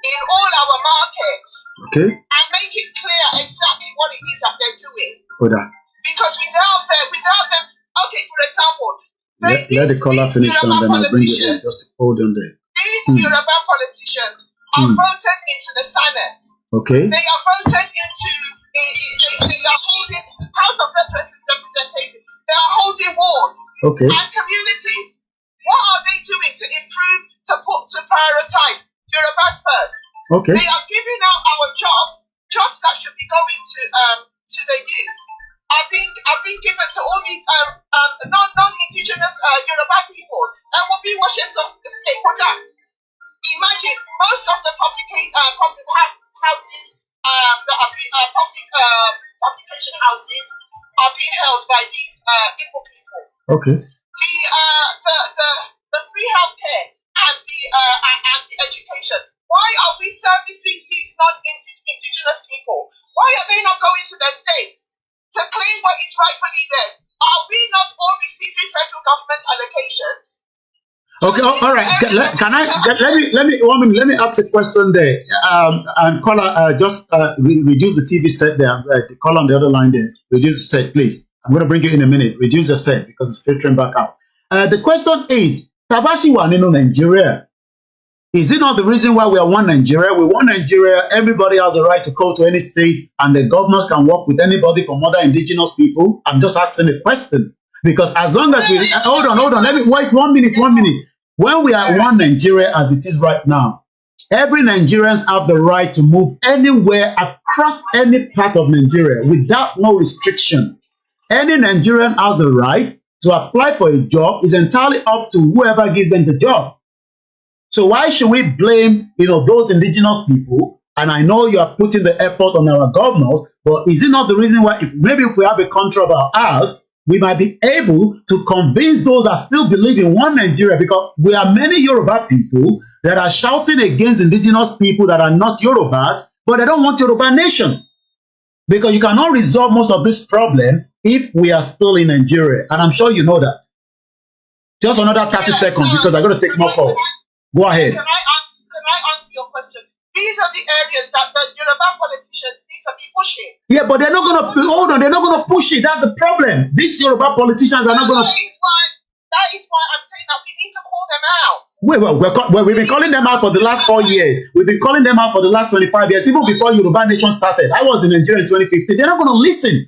in all our markets. Okay. And make it clear exactly what it is that they're doing. Because without them, okay, for example, let the caller finish and then I'll bring you in. Just hold on there. These Yoruba politicians are voted into the Senate. Okay. They are voted into they are holding House of Representatives. They are holding wards. Okay. And communities. What are they doing to improve, to prioritize Yorubas first? Okay. They are giving out our jobs that should be going to the youth. Are being given to all these non-indigenous Yoruba people. That will be what she's imagine most of the public houses that are publication houses are being held by these Igbo people. Okay. the free healthcare and the education. Why are we servicing these non-indigenous people? Why are they not going to their states to claim what is rightfully theirs? Are we not all receiving federal government allocations? Okay, all right. Let me ask a question there. And caller, just reduce the TV set there. The caller on the other line there. Reduce the set, please. I'm going to bring you in a minute. Reduce the set because it's filtering back out. The question is, Tabashi Wanino Nigeria. Is it not the reason why we are one Nigeria? We want Nigeria. Everybody has the right to go to any state, and the governors can work with anybody from other indigenous people. I'm just asking a question. Because as long as we... Hold on. Let me wait 1 minute. When we are one Nigeria as it is right now, every Nigerians have the right to move anywhere across any part of Nigeria without no restriction. Any Nigerian has the right to apply for a job. Is entirely up to whoever gives them the job. So why should we blame, those indigenous people? And I know you are putting the effort on our governors, but is it not the reason why if we have a country of ours, we might be able to convince those that still believe in one Nigeria, because we are many Yoruba people that are shouting against indigenous people that are not Yorubas, but they don't want Yoruba nation. Because you cannot resolve most of this problem if we are still in Nigeria. And I'm sure you know that. Just another 30 seconds because I'm going to take more calls. Go ahead. Can I answer your question? These are the areas that the Yoruba politicians need to be pushing. Yeah, but they're not going to, they're not going to push it. That's the problem. These Yoruba politicians are not going to. That is why I'm saying that we need to call them out. We've been calling them out for the last 4 years. We've been calling them out for the last 25 years, even before Yoruba Nation started. I was in Nigeria in 2015. They're not going to listen.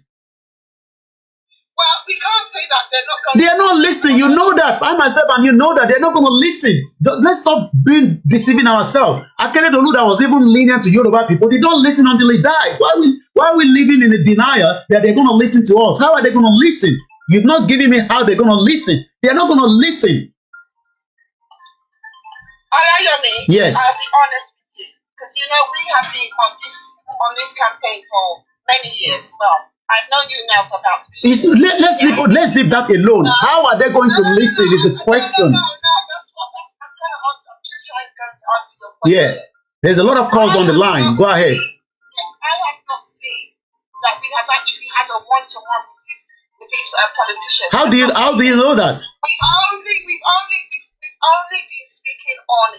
Well, we can't say that they're not going to. They're not listening. You know that. I myself and you know that. They're not going to listen. Let's stop deceiving ourselves. Akeredolu that was even lenient to Yoruba people, they don't listen until he died. Why are we living in a denial that they're going to listen to us? How are they going to listen? You've not given me how they're going to listen. They're not going to listen. Olayomi, yes. I'll be honest with you. Because, we have been on this campaign for many years. Well, I've known you now for about 3 years. Let's leave that alone. How are they going to listen is the question. No, that's what I'm going to answer. I'm just trying to answer your question. Yeah, there's a lot of calls on the line. Go ahead. I have not seen that we have actually had a one-to-one with these politicians. How do you know that? We've only been speaking on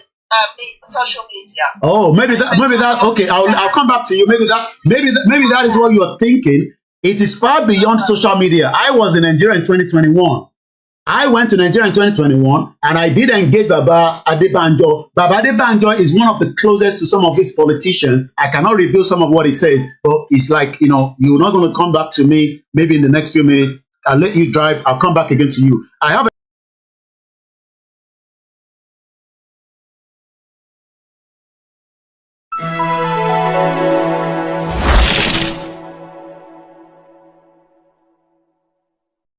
social media. Oh, maybe that. Okay, I'll come back to you. Maybe that is what you are thinking. It is far beyond social media. I was in Nigeria in 2021. I went to Nigeria in 2021 and I did engage Baba Adebanjo. Baba Adebanjo is one of the closest to some of these politicians. I cannot reveal some of what he says, but it's like, you're not going to come back to me maybe in the next few minutes. I'll let you drive. I'll come back again to you. I have